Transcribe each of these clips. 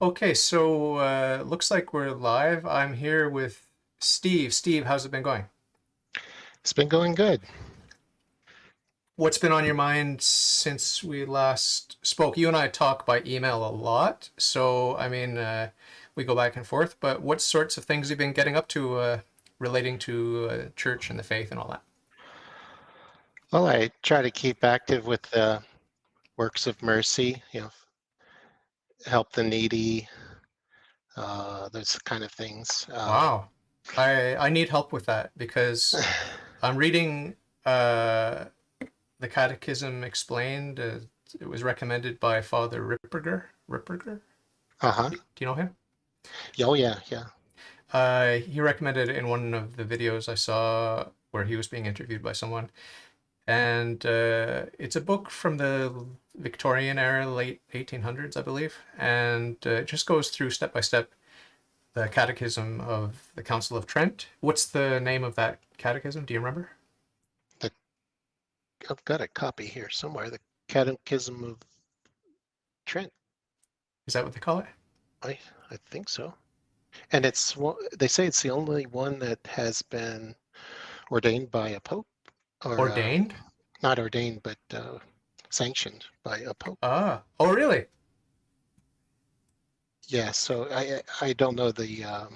Okay, so looks like we're live. I'm here with Steve. Steve, how's it been going? It's been going good. What's been on your mind since we last spoke? You and I talk by email a lot, so we go back and forth. But what sorts of things have you been getting up to relating to church and the faith and all that? Well, I try to keep active with the works of mercy, help the needy, those kind of things. Wow, I need help with that because I'm reading the Catechism Explained. It was recommended by Father Ripperger. Ripperger? Uh-huh. Do you know him? Oh, yeah, yeah. He recommended it in one of the videos I saw where he was being interviewed by someone. And it's a book from the Victorian era, late 1800s, I believe. And it just goes through step by step the Catechism of the Council of Trent. What's the name of that catechism? Do you remember? The, I've got a copy here somewhere. The Catechism of Trent. Is that what they call it? I I think so. And they say it's the only one that has been ordained by a pope, or Ordained? not ordained, but sanctioned by a pope. Ah, oh, really? Yeah, so I don't know the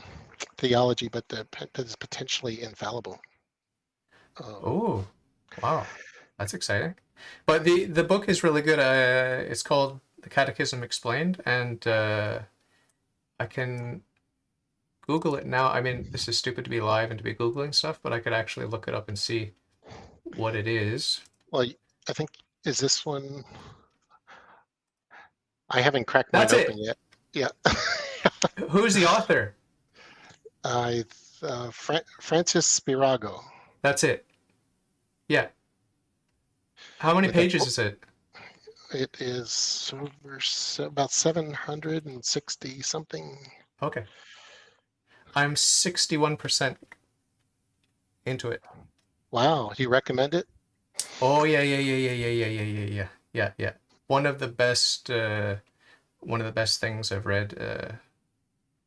theology, but that is potentially infallible. Um, Oh, wow. That's exciting. But the book is really good. It's called The Catechism Explained, and I can Google it now. I mean, this is stupid to be live and to be Googling stuff, but I could actually look it up and see what it is. well, I think is this one. I haven't cracked mine That's open it. yet. Yeah, Who's the author? I Francis Spirago. That's it. Yeah. How many With a pages is it? it is about 760 something. Okay. I'm 61% into it. Wow, do you recommend it? Oh yeah, yeah, yeah, yeah, yeah, yeah, yeah, yeah, yeah, yeah, yeah. One of the best, one of the best things I've read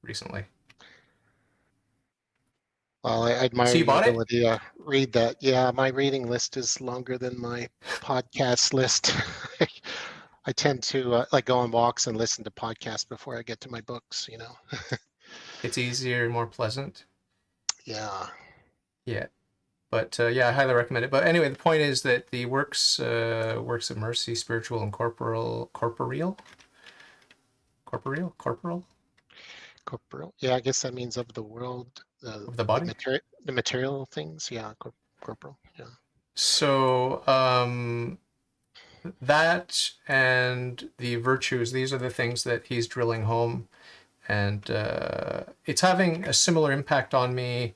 recently. Well, I So admire you your bought it? ability to read that. Yeah, my reading list is longer than my podcast list. I tend to like go on walks and listen to podcasts before I get to my books. It's easier, more pleasant. Yeah. Yeah. But yeah, I highly recommend it. But anyway, the point is that the works of mercy, spiritual and corporeal Corporal. Yeah, I guess that means of the world, of the the body. material things. Yeah, corporal. Yeah. So that and the virtues, these are the things that he's drilling home, and it's having a similar impact on me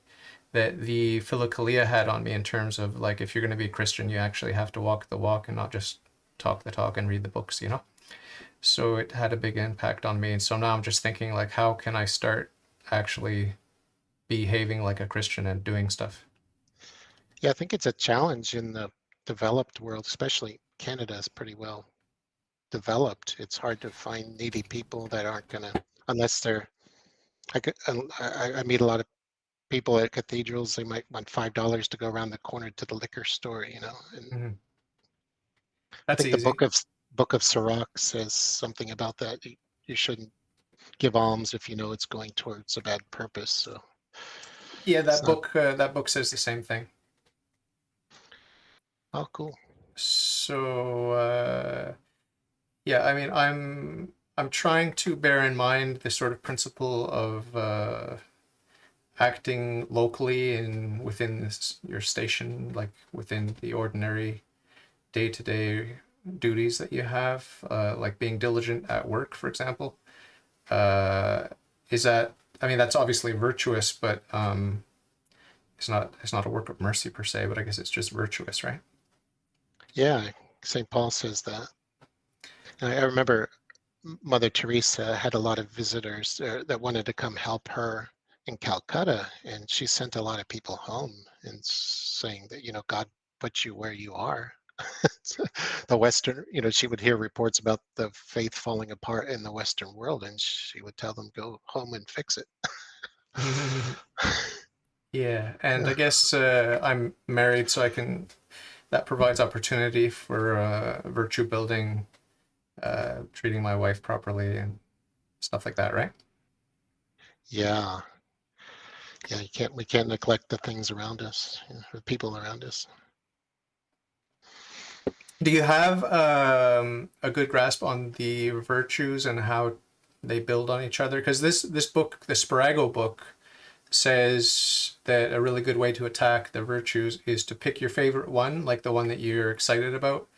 that the Philokalia had on me in terms of like if you're going to be a Christian, you actually have to walk the walk and not just talk the talk and read the books, you know? So it had a big impact on me. And so now I'm just thinking like how can I start actually behaving like a Christian and doing stuff? Yeah, I think it's a challenge in the developed world, especially Canada is pretty well developed. It's hard to find needy people that aren't gonna, unless they're. I meet a lot of people at cathedrals. They might want $5 to go around the corner to the liquor store. And Mm-hmm. I That's think the easy. book of Sirach says something about that. You shouldn't give alms if you know it's going towards a bad purpose. So Yeah, it's not. that book says the same thing. Oh, cool. So yeah, I mean I'm trying to bear in mind the sort of principle of acting locally and within your station, like within the ordinary day-to-day duties that you have, like being diligent at work, for example. Uh, is that? I mean, that's obviously virtuous, but it's not a work of mercy per se. But I guess it's just virtuous, right? Yeah, St. Paul says that. And I remember Mother Teresa had a lot of visitors that wanted to come help her in Calcutta, and she sent a lot of people home and saying that God put you where you are. The Western, she would hear reports about the faith falling apart in the Western world, and she would tell them, go home and fix it. Yeah, and Yeah. I guess I'm married, so I can that provides opportunity for virtue building, treating my wife properly and stuff like that, right? Yeah. Yeah. We can't neglect the things around us, the people around us. Do you have a good grasp on the virtues and how they build on each other? Because this book, the Spirago book, says that a really good way to attack the virtues is to pick your favorite one, like the one that you're excited about,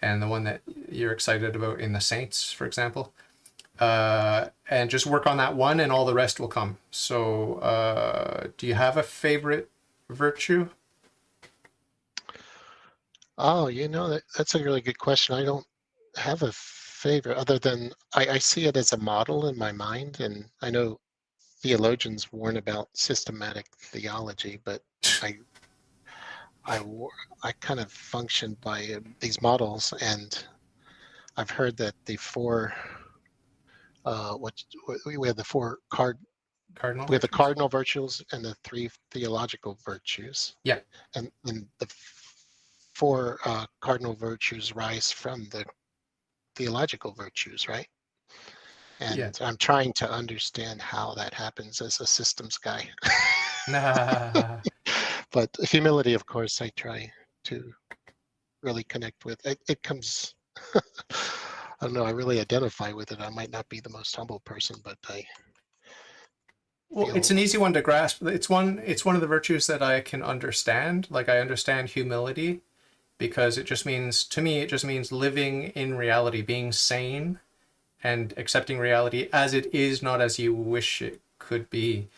and the one that you're excited about in the saints, for example, and just work on that one, and all the rest will come. So, do you have a favorite virtue? Oh, that's a really good question. I don't have a favorite other than I see it as a model in my mind, and I know theologians warn about systematic theology, but I I wa- I kind of function by these models, and I've heard that the four what we have the four card Cardinal we have the virtues? cardinal virtues and the three theological virtues, Yeah, and the four cardinal virtues rise from the theological virtues, right? yeah. And I'm trying to understand how that happens as a systems guy. Nah. But humility, of course, I try to really connect with. It comes, I don't know, I really identify with it. I might not be the most humble person, but I Well, it's feel, an easy one to grasp. It's one of the virtues that I can understand. Like I understand humility because it just means to me it just means living in reality, being sane and accepting reality as it is, not as you wish it could be.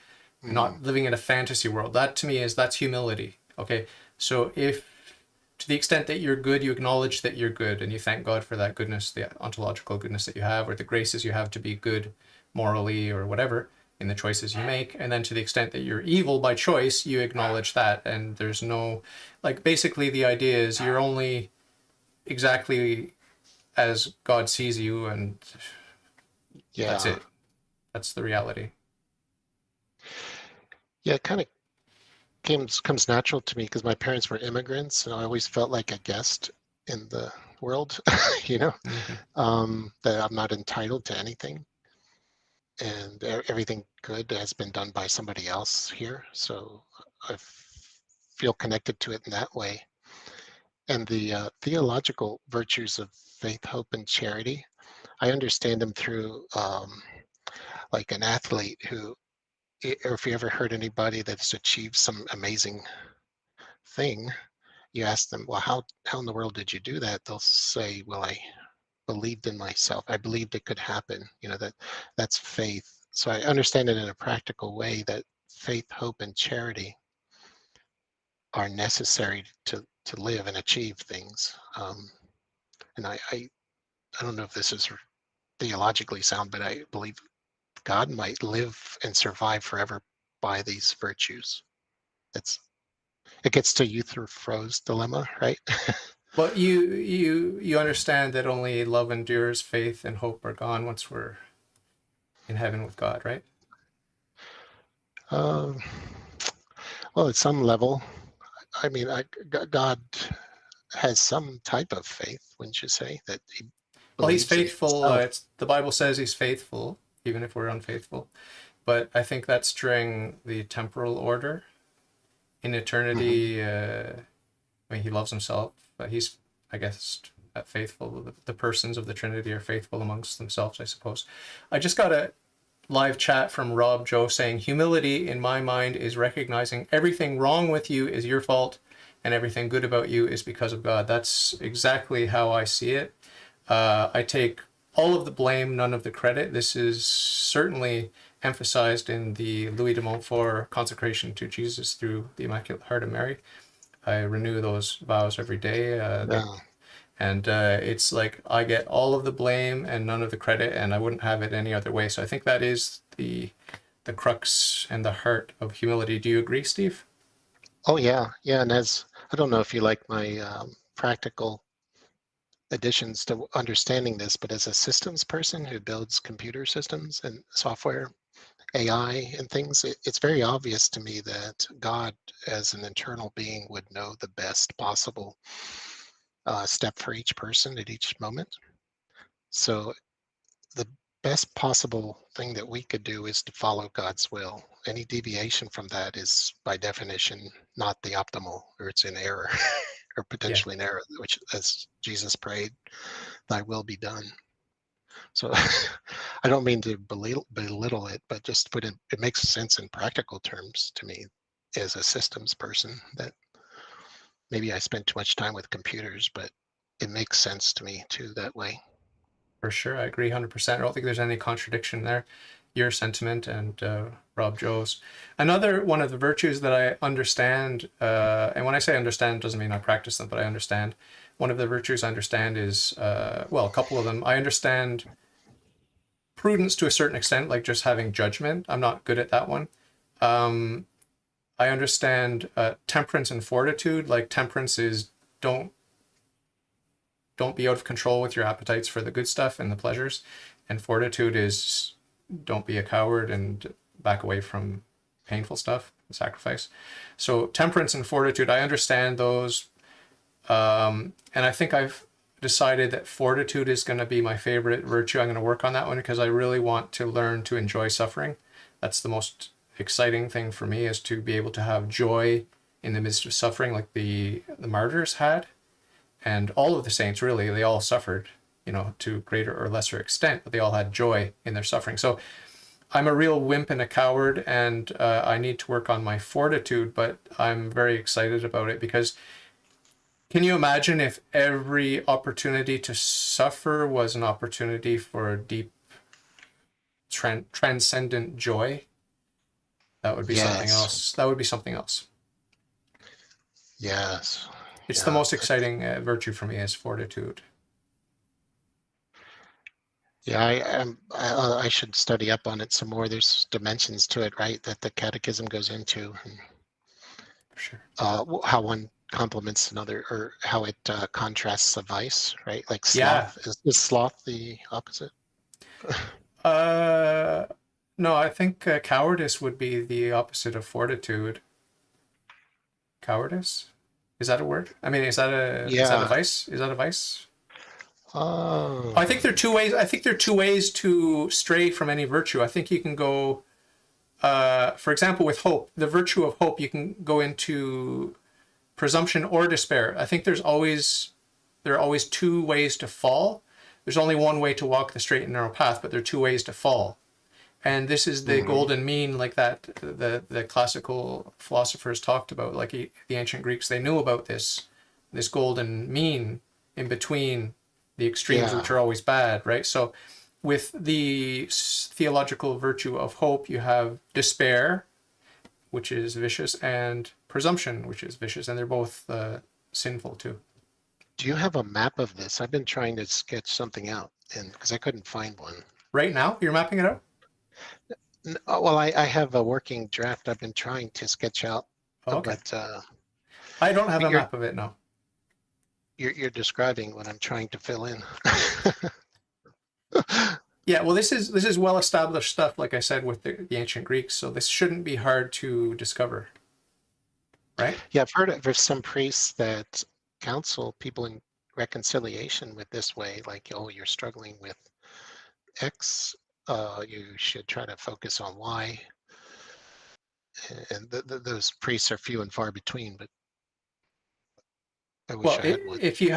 mm, Not living in a fantasy world. That to me is that's humility. Okay. So if to the extent that you're good, you acknowledge that you're good and you thank God for that goodness, the ontological goodness that you have, or the graces you have to be good morally or whatever in the choices you make. And then to the extent that you're evil by choice, you acknowledge that. And there's no, like, basically, the idea is you're only exactly as God sees you, and that's yeah. it. That's the reality. Yeah, it kind of comes natural to me because my parents were immigrants, and I always felt like a guest in the world, you know, Mm-hmm. that I'm not entitled to anything, and everything good has been done by somebody else here. So I feel connected to it in that way. And the theological virtues of faith, hope, and charity, I understand them through like an athlete who, or if you ever heard anybody that's achieved some amazing thing, you ask them, well, how in the world did you do that? They'll say, well, I believed in myself. I believed it could happen. That's faith. So I understand it in a practical way that faith, hope, and charity are necessary to live and achieve things. And I don't know if this is theologically sound, but I believe God might live and survive forever by these virtues. It's it gets to Euthyphro's dilemma, right? But you understand that only love endures, faith and hope are gone once we're in heaven with God, right? um, well, at some level, I mean, God has some type of faith, wouldn't you say, that he Well, he's believes in faithful. himself? It's the Bible says he's faithful, even if we're unfaithful. But I think that's during the temporal order. In Hmm. eternity, I mean, he loves himself, but he's, I guess, faithful. The persons of the Trinity are faithful amongst themselves, I suppose. I just got a live chat from Rob Joe saying, humility, in my mind, is recognizing everything wrong with you is your fault and everything good about you is because of God. That's exactly how I see it. I take all of the blame, none of the credit. This is certainly emphasized in the Louis de Montfort consecration to Jesus through the Immaculate Heart of Mary. I renew those vows every day. Yeah, And it's like I get all of the blame and none of the credit, and I wouldn't have it any other way. So I think that is the crux and the heart of humility. Do you agree, Steve? oh yeah, yeah. And as I don't know if you like my practical additions to understanding this, but as a systems person who builds computer systems and software, AI and things, it's very obvious to me that God, as an internal being, would know the best possible step for each person at each moment. So the best possible thing that we could do is to follow God's will. Any deviation from that is, by definition, not the optimal, or it's in error, or Yeah, potentially in error, which, as Jesus prayed, thy will be done. So I don't mean to belittle it, but just put it makes sense in practical terms to me as a systems person that maybe I spend too much time with computers, but it makes sense to me too that way. for sure. I agree 100%. I don't think there's any contradiction there. Your sentiment and Rob Joe's. Another one of the virtues that I understand, and when I say understand, doesn't mean I practice them, but I understand. One of the virtues I understand is, well, a couple of them. I understand prudence to a certain extent, like just having judgment. I'm not good at that one. Um, I understand temperance and fortitude. Like temperance is don't don't be out of control with your appetites for the good stuff and the pleasures, and fortitude is don't be a coward and back away from painful stuff, sacrifice. So temperance and fortitude, I understand those, and I think I've decided that fortitude is going to be my favorite virtue. I'm going to work on that one because I really want to learn to enjoy suffering. That's the most exciting thing for me, is to be able to have joy in the midst of suffering, like the martyrs had, and all of the saints. Really, they all suffered, to greater or lesser extent, but they all had joy in their suffering. So I'm a real wimp and a coward, and I need to work on my fortitude, but I'm very excited about it because can you imagine if every opportunity to suffer was an opportunity for deep, transcendent joy? That would be something Yes, else. That would be something else. yes, It's the yeah, most exciting virtue for me, is fortitude. yeah. I should study up on it some more. There's dimensions to it, right? That the Catechism goes into, and For sure. how one complements another, or how it contrasts a vice, right? Like Yeah. sloth. Is sloth the opposite? Uh, no, I think cowardice would be the opposite of fortitude. Cowardice? Is that a word? I mean, is that a Yeah. vice? Is that a vice? Oh, I think there are two ways. I think there are two ways to stray from any virtue. I think you can go, for example, with hope, the virtue of hope, you can go into presumption or despair. I think there are always two ways to fall. There's only one way to walk the straight and narrow path, but there are two ways to fall. And this is the hmm, golden mean, like that the classical philosophers talked about, like the ancient Greeks. They knew about this golden mean in between the extremes, yeah. which are always bad, right? So with the theological virtue of hope, you have despair, which is vicious, and presumption, which is vicious, and they're both sinful too. Do you have a map of this? I've been trying to sketch something out, and because I couldn't find one. Right now, you're mapping it out. Well, I have a working draft I've been trying to sketch out, Oh, okay. but I don't have but a map of it now. you're describing what I'm trying to fill in. Yeah, well, this is well established stuff, like I said, with the ancient Greeks. So this shouldn't be hard to discover, right? Yeah, I've heard there's some priests that counsel people in reconciliation with this way, like, oh, you're struggling with X, you should try to focus on Y. And those priests are few and far between, but I wish Well, I had one. if you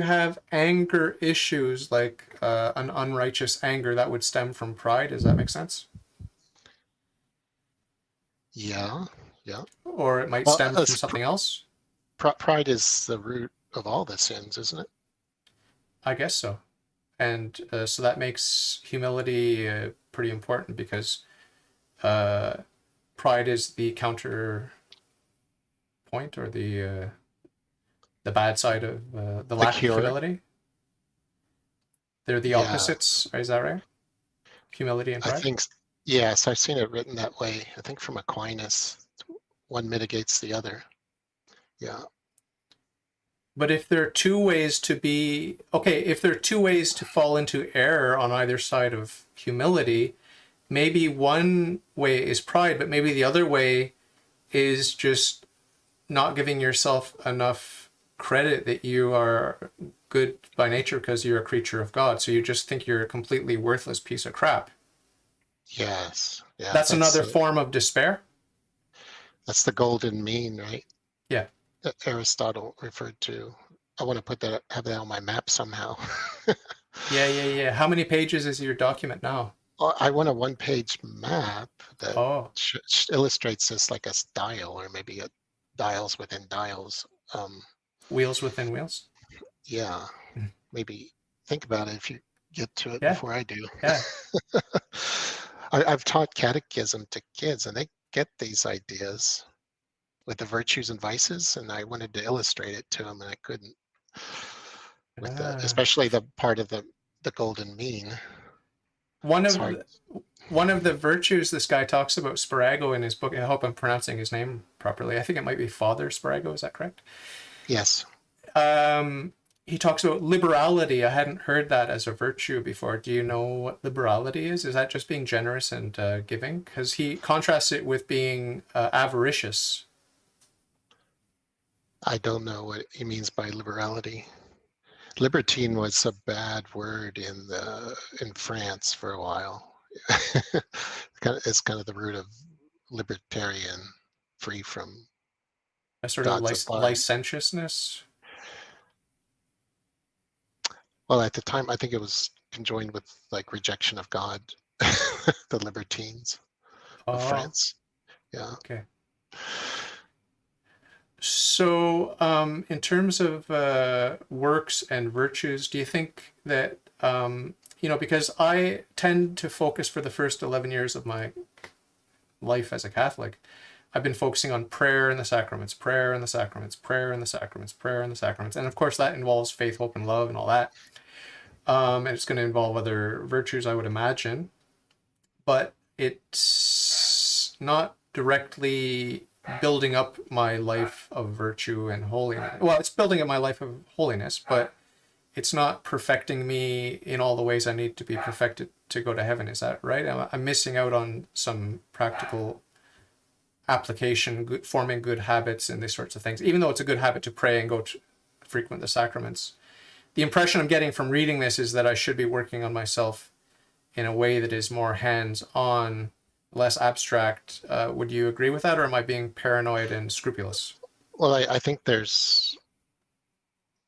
have anger issues, like an unrighteous anger that would stem from pride, does that make sense? Yeah, yeah. Or it might Well, stem from something else. pride is the root of all the sins, isn't it? I guess so. And so that makes humility pretty important because uh, pride is the counterpoint, or the bad side of the The lack of cure. humility. They're the Yeah, opposites. Is that right? Humility and I pride. think, yes, I've seen it written that way. I think from Aquinas, one mitigates the other. Yeah. But if there are two ways to be, okay, if there are two ways to fall into error on either side of humility, maybe one way is pride, but maybe the other way is just not giving yourself enough credit that you are good by nature because you're a creature of God. So you just think you're a completely worthless piece of crap. Yes. Yeah. That's another form of despair. That's the golden mean, right? Yeah. That Aristotle referred to. I want to have that on my map somehow. Yeah. How many pages is your document now? I want a one-page map that Oh, illustrates this like a dial, or maybe a dials within dials. Um, wheels within wheels. yeah, maybe think about it if you get to it Yeah. before I do. Yeah. I've taught catechism to kids, and they get these ideas with the virtues and vices, and I wanted to illustrate it to them, and I couldn't. With Uh, especially the part of the golden mean, one it's of hard. the, one of the virtues this guy talks about Sparago in his book. I hope I'm pronouncing his name properly. I think it might be Father Sparago. Is that correct? Yes, Um, he talks about liberality. I hadn't heard that as a virtue before. Do you know what liberality is? Is that just being generous and giving? Because he contrasts it with being avaricious. I don't know what he means by liberality. Libertine was a bad word in France for a while. It's kind of the root of libertarian, free from A sort of God's authority. licentiousness. Well, at the time, I think it was conjoined with like rejection of God, the libertines of Oh, France. Yeah. okay. So, in terms of works and virtues, do you think that, because I tend to focus for the first 11 years of my life as a Catholic, I've been focusing on prayer and the sacraments, prayer and the sacraments, prayer and the sacraments, prayer and the sacraments. And of course, that involves faith, hope, and love and all that. And it's going to involve other virtues, I would imagine. But it's not directly building up my life of virtue and holiness. Well, it's building up my life of holiness, but it's not perfecting me in all the ways I need to be perfected to go to heaven. Is that right? I'm missing out on some practical application, forming good habits and these sorts of things. Even though it's a good habit to pray and go to frequent the sacraments, the impression I'm getting from reading this is that I should be working on myself in a way that is more hands-on, less abstract. Would you agree with that, or am I being paranoid and scrupulous? Well, I think there's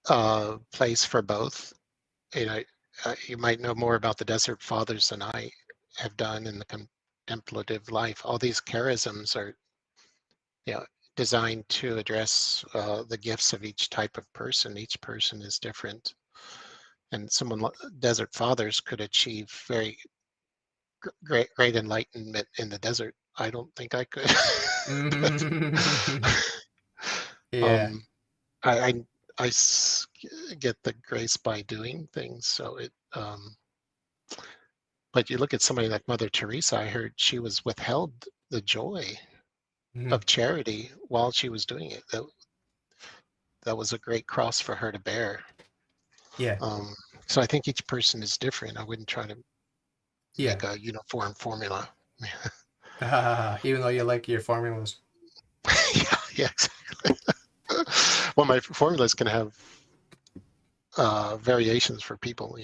a place for both. You know, you might know more about the Desert Fathers than I have done in the contemplative life. All these charisms are, you know, designed to address the gifts of each type of person. Each person is different, and Desert Fathers could achieve very great enlightenment in the desert. I don't think I could. Yeah. um, I, I get the grace by doing things. So but you look at somebody like Mother Teresa, I heard she was withheld the joy Mhm. of charity while she was doing it. That was a great cross for her to bear. Yeah. Um, so I think each person is different. I wouldn't try to Yeah. make a uniform formula. Even though you like your formulas. Yeah, exactly. Well, my formulas can have variations for people.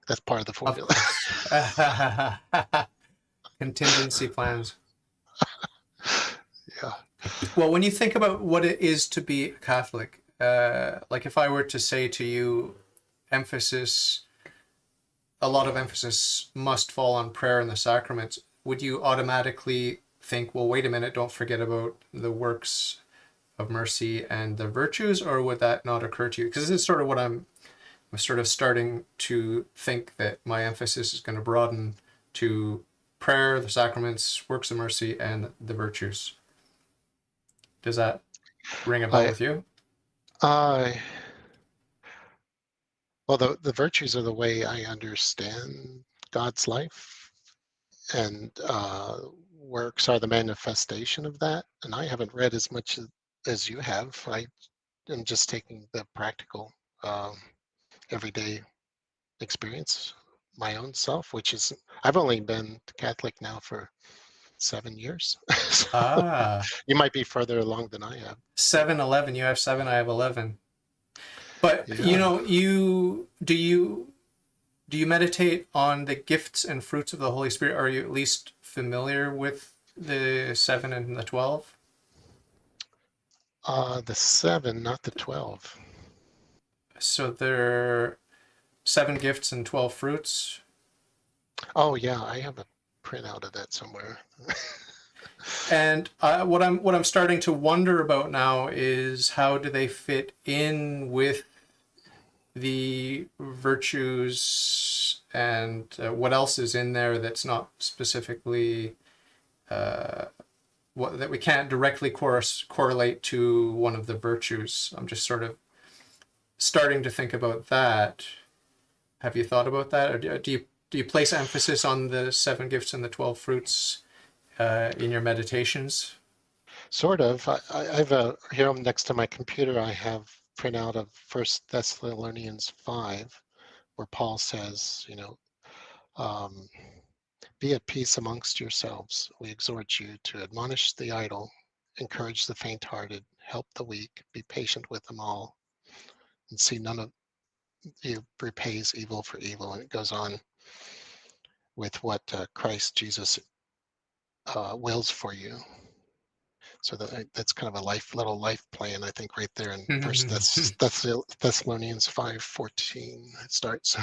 That's part of the Of formula. course. Contingency plans. Yeah. Well, when you think about what it is to be a Catholic, like if I were to say to you, emphasis, a lot of emphasis must fall on prayer and the sacraments, would you automatically think, well, wait a minute, don't forget about the works of mercy and the virtues, or would that not occur to you? Because this is sort of what I'm sort of starting to think that my emphasis is going to broaden to prayer, the sacraments, works of mercy, and the virtues. Does that ring a bell I, with you? I, well, the virtues are the way I understand God's life, and works are the manifestation of that. And I haven't read as much as you have. I am just taking the practical, um, everyday experience, my own self, which is I've only been Catholic now for 7 years. So Ah, you might be further along than I am. 7-11. You have 7, I have 11. But Yeah. do you meditate on the gifts and fruits of the Holy Spirit? Are you at least familiar with the 7 and the 12? The 7, not the 12. So there are 7 gifts and 12 fruits. Oh yeah, I have a printout of that somewhere. And what I'm starting to wonder about now is how do they fit in with the virtues and what else is in there that's not specifically what that we can't directly correlate to one of the virtues. I'm just sort of starting to think about that. Have you thought about that, or do you place emphasis on the 7 gifts and the 12 fruits in your meditations? Sort of. I've here next to my computer. I have printout of First Thessalonians 5, where Paul says, um, "Be at peace amongst yourselves. We exhort you to admonish the idle, encourage the faint-hearted, help the weak, be patient with them all, and see none of you repays evil for evil." And it goes on with what Christ Jesus wills for you. So that's kind of a little life plan, I think, right there in First Thessalonians 5:14. It starts.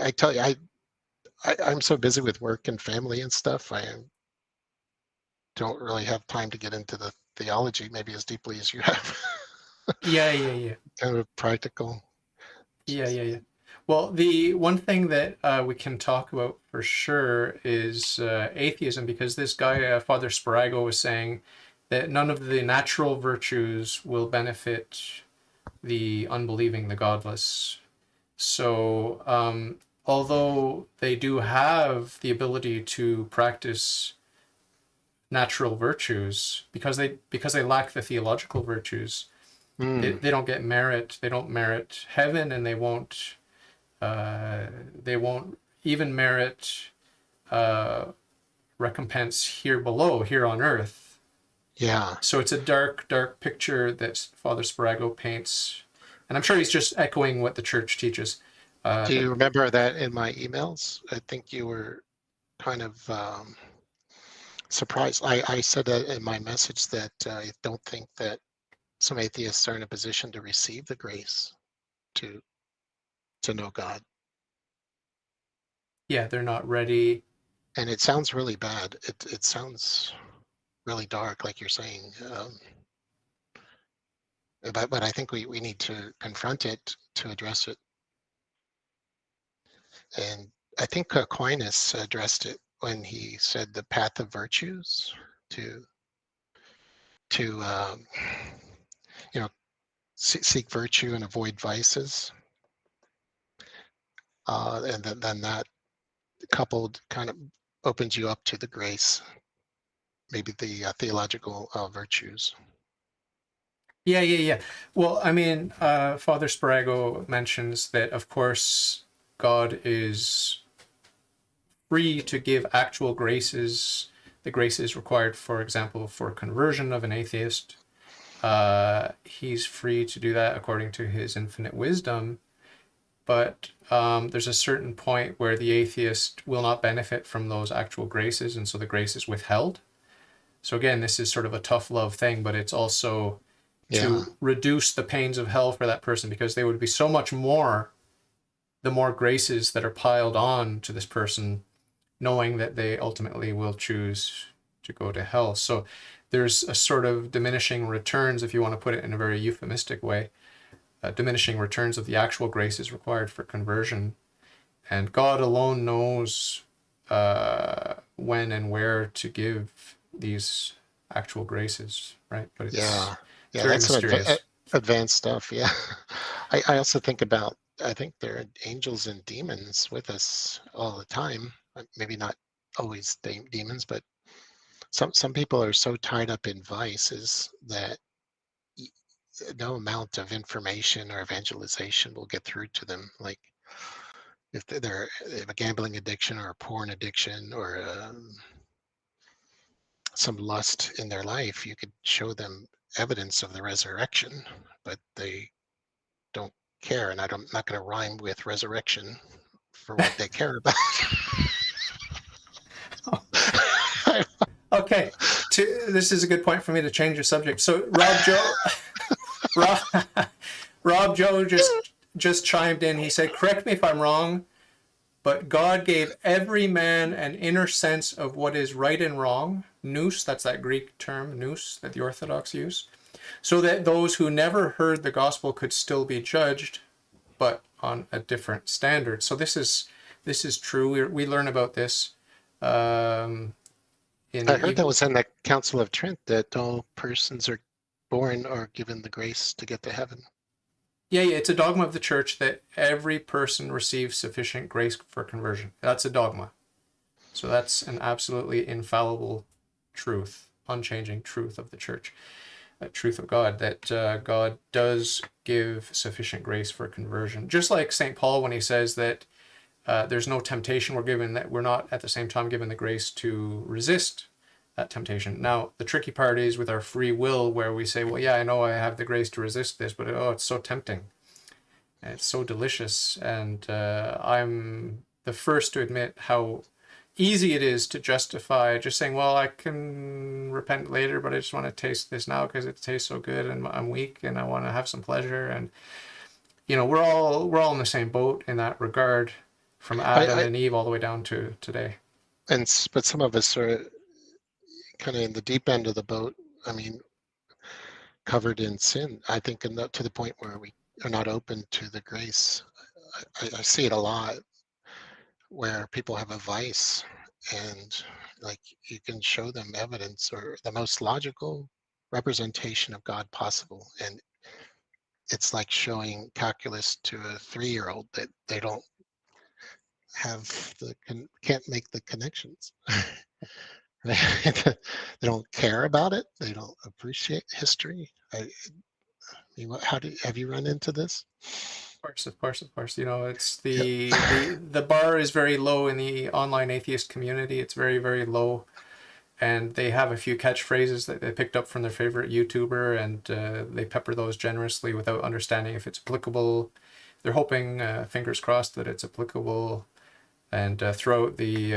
I tell you, I'm so busy with work and family and stuff. I don't really have time to get into the theology maybe as deeply as you have. Yeah, yeah, yeah. Kind of practical. Yeah, yeah, yeah. Well, the one thing that we can talk about for sure is atheism, because this guy, Father Sparago, was saying that none of the natural virtues will benefit the unbelieving, the godless. So, although they do have the ability to practice natural virtues, because they lack the theological virtues, Mm, they don't get merit. They don't merit heaven, and they won't even merit uh, recompense here below, here on earth. yeah. So it's a dark, dark picture that Father Sparago paints, and I'm sure he's just echoing what the church teaches. Do That you remember that in my emails? I think you were kind of surprised. I said that in my message that I don't think that some atheists are in a position to receive the grace to to know God. yeah, they're not ready. And it sounds really bad. It sounds really dark, like you're saying. But I think we need to confront it to address it. And I think Aquinas addressed it when he said the path of virtues to to you know seek virtue and avoid vices, and then that coupled kind of opens you up to the grace, maybe the theological virtues. Yeah, yeah, yeah. Well, I mean, Father Sparago mentions that, of course, God is free to give actual graces, the graces required, for example, for conversion of an atheist. He's free to do that according to his infinite wisdom, but there's a certain point where the atheist will not benefit from those actual graces, and so the grace is withheld. So again, this is sort of a tough love thing, but it's also Yeah, to reduce the pains of hell for that person, because they would be so much more the more graces that are piled on to this person, knowing that they ultimately will choose to go to hell. So there's a sort of diminishing returns, if you want to put it in a very euphemistic way, diminishing returns of the actual graces required for conversion. And God alone knows when and where to give these actual graces, right? But yeah, it's yeah. very That's some mysterious. advanced stuff. Yeah, I also think about. I think there are angels and demons with us all the time. Maybe not always demons, but Some people are so tied up in vices that no amount of information or evangelization will get through to them. Like if they have a gambling addiction or a porn addiction or some lust in their life, you could show them evidence of the resurrection, but they don't care. And I'm not going to rhyme with resurrection for what they care about. Okay, this is a good point for me to change the subject. So Rob, Rob Joe just chimed in. He said, "Correct me if I'm wrong, but God gave every man an inner sense of what is right and wrong. Nous, that's that Greek term, nous, that the Orthodox use, so that those who never heard the gospel could still be judged, but on a different standard." So this is true. We learn about this. I heard that was in the Council of Trent, that all persons are born or given the grace to get to heaven. Yeah, it's a dogma of the church that every person receives sufficient grace for conversion. That's a dogma. So that's an absolutely infallible truth, unchanging truth of the church, a truth of God, that God does give sufficient grace for conversion. Just like St. Paul, when he says that there's no temptation we're given, that we're not at the same time given the grace to resist that temptation. Now, the tricky part is with our free will, where we say, well, yeah, I know I have the grace to resist this, but oh, it's so tempting. And it's so delicious. And I'm the first to admit how easy it is to justify just saying, well, I can repent later, but I just want to taste this now because it tastes so good and I'm weak and I want to have some pleasure. And, we're all in the same boat in that regard, from Adam and Eve all the way down to today. But some of us are kind of in the deep end of the boat. I mean, covered in sin. I think to the point where we are not open to the grace. I see it a lot where people have a vice, and like you can show them evidence or the most logical representation of God possible, and it's like showing calculus to a 3-year-old that they don't can't make the connections. They don't care about it. They don't appreciate history. Have you run into this? Of course. It's the bar is very low in the online atheist community. It's very, very low, and they have a few catchphrases that they picked up from their favorite YouTuber, and they pepper those generously without understanding if it's applicable. They're hoping, fingers crossed, that it's applicable. And throughout the,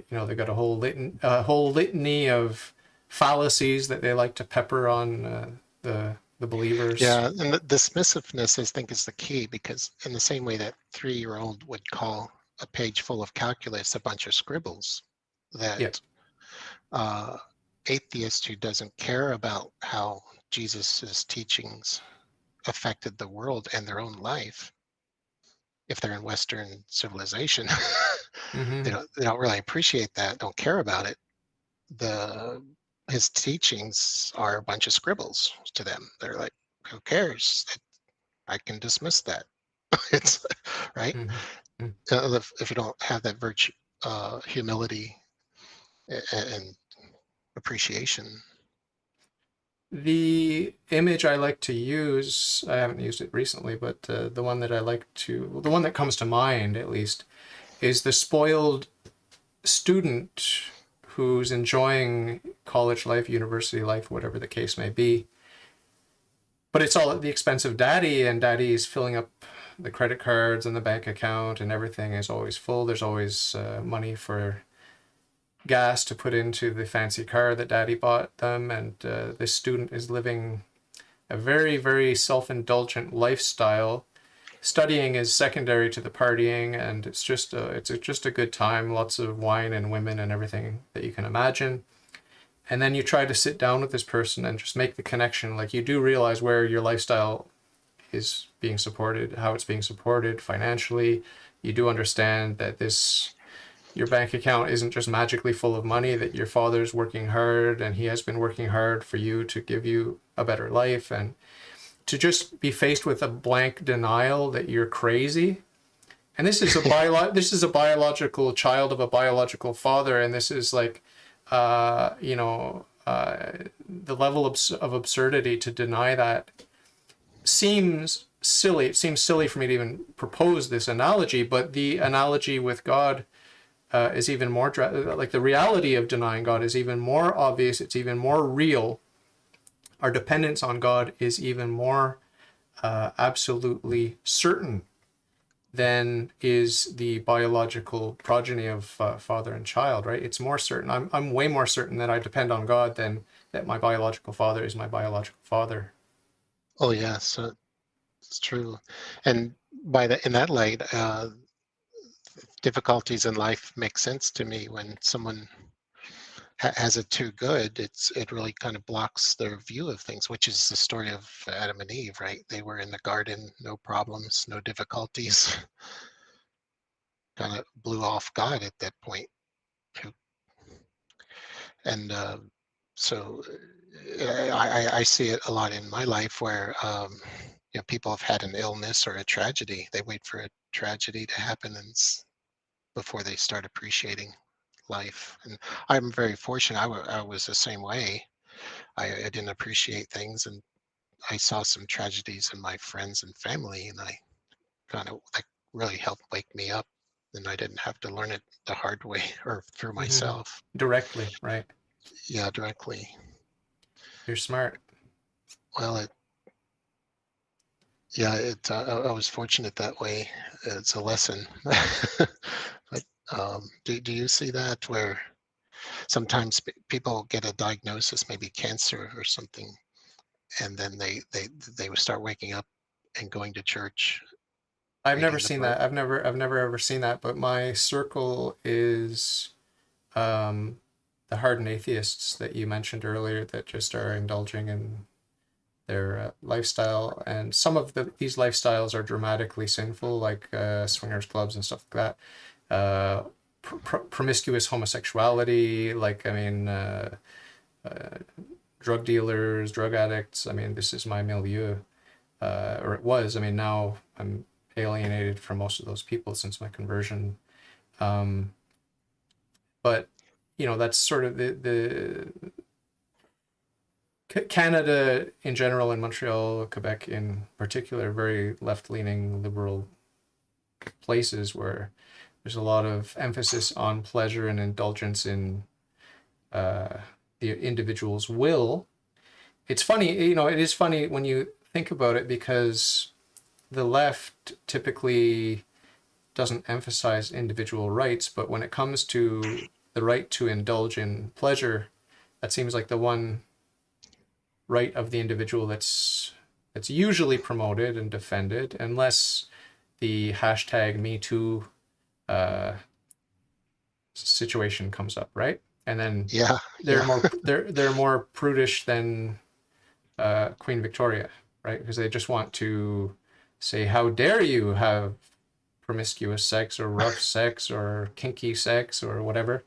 they've got a whole litany of fallacies that they like to pepper on the believers. Yeah, and the dismissiveness, I think, is the key, because in the same way that 3-year-old would call a page full of calculus a bunch of scribbles, that atheist who doesn't care about how Jesus's teachings affected the world and their own life, if they're in Western civilization, Mm-hmm. they don't really appreciate that, don't care about it. His teachings are a bunch of scribbles to them. They're like, who cares? I can dismiss that. It's right. Mm-hmm. If you don't have that virtue, humility, and appreciation. The image I like to use, I haven't used it recently, but the one that comes to mind at least, is the spoiled student who's enjoying college life, university life, whatever the case may be. But it's all at the expense of daddy, and daddy's filling up the credit cards and the bank account, and everything is always full. There's always money for gas to put into the fancy car that daddy bought them, and this student is living a very, very self-indulgent lifestyle. Studying is secondary to the partying, and it's just a good time, lots of wine and women and everything that you can imagine. And then you try to sit down with this person and just make the connection. Like, you do realize where your lifestyle is being supported, how it's being supported financially. You do understand that your bank account isn't just magically full of money, that your father's working hard and he has been working hard for you to give you a better life. And to just be faced with a blank denial that you're crazy. And this is a biological child of a biological father, and this is like the level of absurdity to deny that seems silly. It seems silly for me to even propose this analogy, but the analogy with God is even more like the reality of denying God is even more obvious. It's even more real. Our dependence on God is even more absolutely certain than is the biological progeny of father and child, right? It's more certain. I'm way more certain that I depend on God than that my biological father is my biological father. Oh yeah, so it's true. And in that light, difficulties in life make sense to me. When someone has it too good, it really kind of blocks their view of things, which is the story of Adam and Eve, right? They were in the garden, no problems, no difficulties. Kind of blew off God at that point. And so I see it a lot in my life where people have had an illness or a tragedy. They wait for a tragedy to happen before they start appreciating life. And I'm very fortunate. I was the same way. I didn't appreciate things, and I saw some tragedies in my friends and family, and I kind of that really helped wake me up. And I didn't have to learn it the hard way or through Mm-hmm. myself. Directly, right? Yeah, directly. You're smart. Well, yeah, I was fortunate that way. It's a lesson. But do you see that where sometimes people get a diagnosis, maybe cancer or something, and then they would start waking up and going to church, I've never reading the seen Bible? that. I've never ever seen that. But my circle is um, the hardened atheists that you mentioned earlier that just are indulging in their lifestyle, and some of these lifestyles are dramatically sinful, like swingers clubs and stuff like that. Promiscuous homosexuality, like I mean, drug dealers, drug addicts. I mean, this is my milieu, or it was. I mean, now I'm alienated from most of those people since my conversion. Um, but that's sort of the Canada in general, and Montreal, Quebec in particular, very left-leaning liberal places where there's a lot of emphasis on pleasure and indulgence in uh, the individual's will. It's funny, it is funny when you think about it, because the left typically doesn't emphasize individual rights, but when it comes to the right to indulge in pleasure, that seems like the one right of the individual that's usually promoted and defended, unless the hashtag Me Too uh, situation comes up, right? And then Yeah, they're yeah, more prudish than Queen Victoria, right? Because they just want to say, "How dare you have promiscuous sex or rough sex or kinky sex or whatever."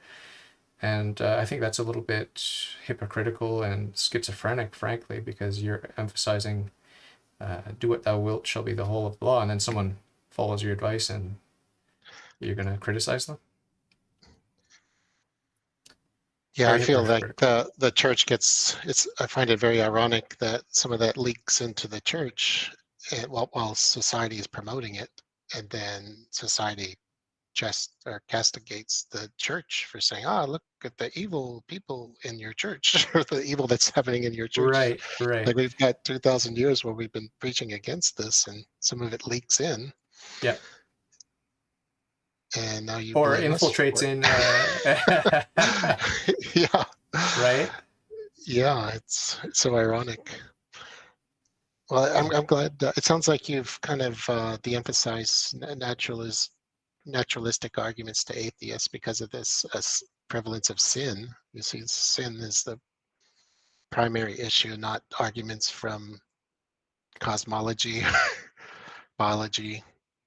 And I think that's a little bit hypocritical and schizophrenic, frankly, because you're emphasizing "do what thou wilt shall be the whole of the law," and then someone follows your advice and you're going to criticize them. yeah. I Very feel like hypocritical. the church gets it's. I find it very ironic that some of that leaks into the church, and while society is promoting it, and then society just or castigates the church for saying, "Ah, look at the evil people in your church, or the evil that's happening in your church." Right, right. Like we've got 2,000 years where we've been preaching against this, and some of it leaks in, Yeah. and now you Or blame us infiltrates for in, it. Yeah, right? yeah, it's so ironic. Well, Yeah. I'm glad. It sounds like you've kind of de-emphasized naturalistic arguments to atheists because of this prevalence of sin. You see, sin is the primary issue, not arguments from cosmology, biology.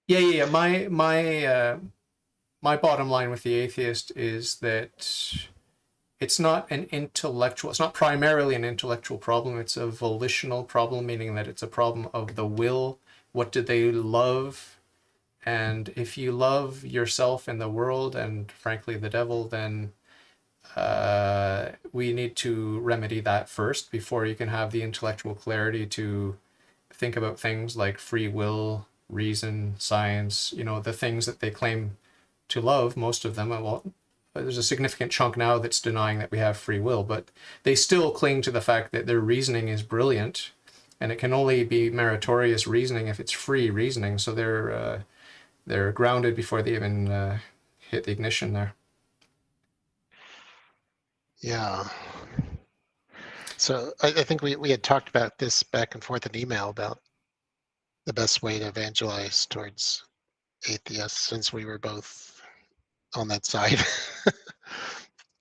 Yeah, yeah, yeah. My bottom line with the atheist is that it's not primarily an intellectual problem. It's a volitional problem, meaning that it's a problem of the will. What do they love? And if you love yourself and the world and frankly the devil, then we need to remedy that first before you can have the intellectual clarity to think about things like free will, reason, science, the things that they claim to love, most of them. Well, there's a significant chunk now that's denying that we have free will, but they still cling to the fact that their reasoning is brilliant, and it can only be meritorious reasoning if it's free reasoning. So they're grounded before they even hit the ignition there. Yeah. So I think we had talked about this back and forth in email about the best way to evangelize towards atheists since we were both on that side.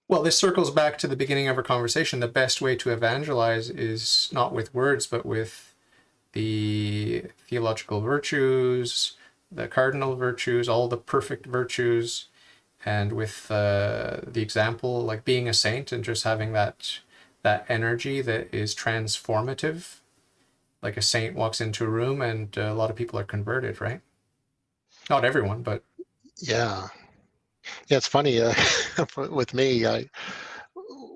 Well, this circles back to the beginning of our conversation. The best way to evangelize is not with words, but with the theological virtues, the cardinal virtues, all the perfect virtues, and with the example, like being a saint and just having that energy that is transformative. Like a saint walks into a room and a lot of people are converted, right? Not everyone, but Yeah. Yeah, it's funny. With me,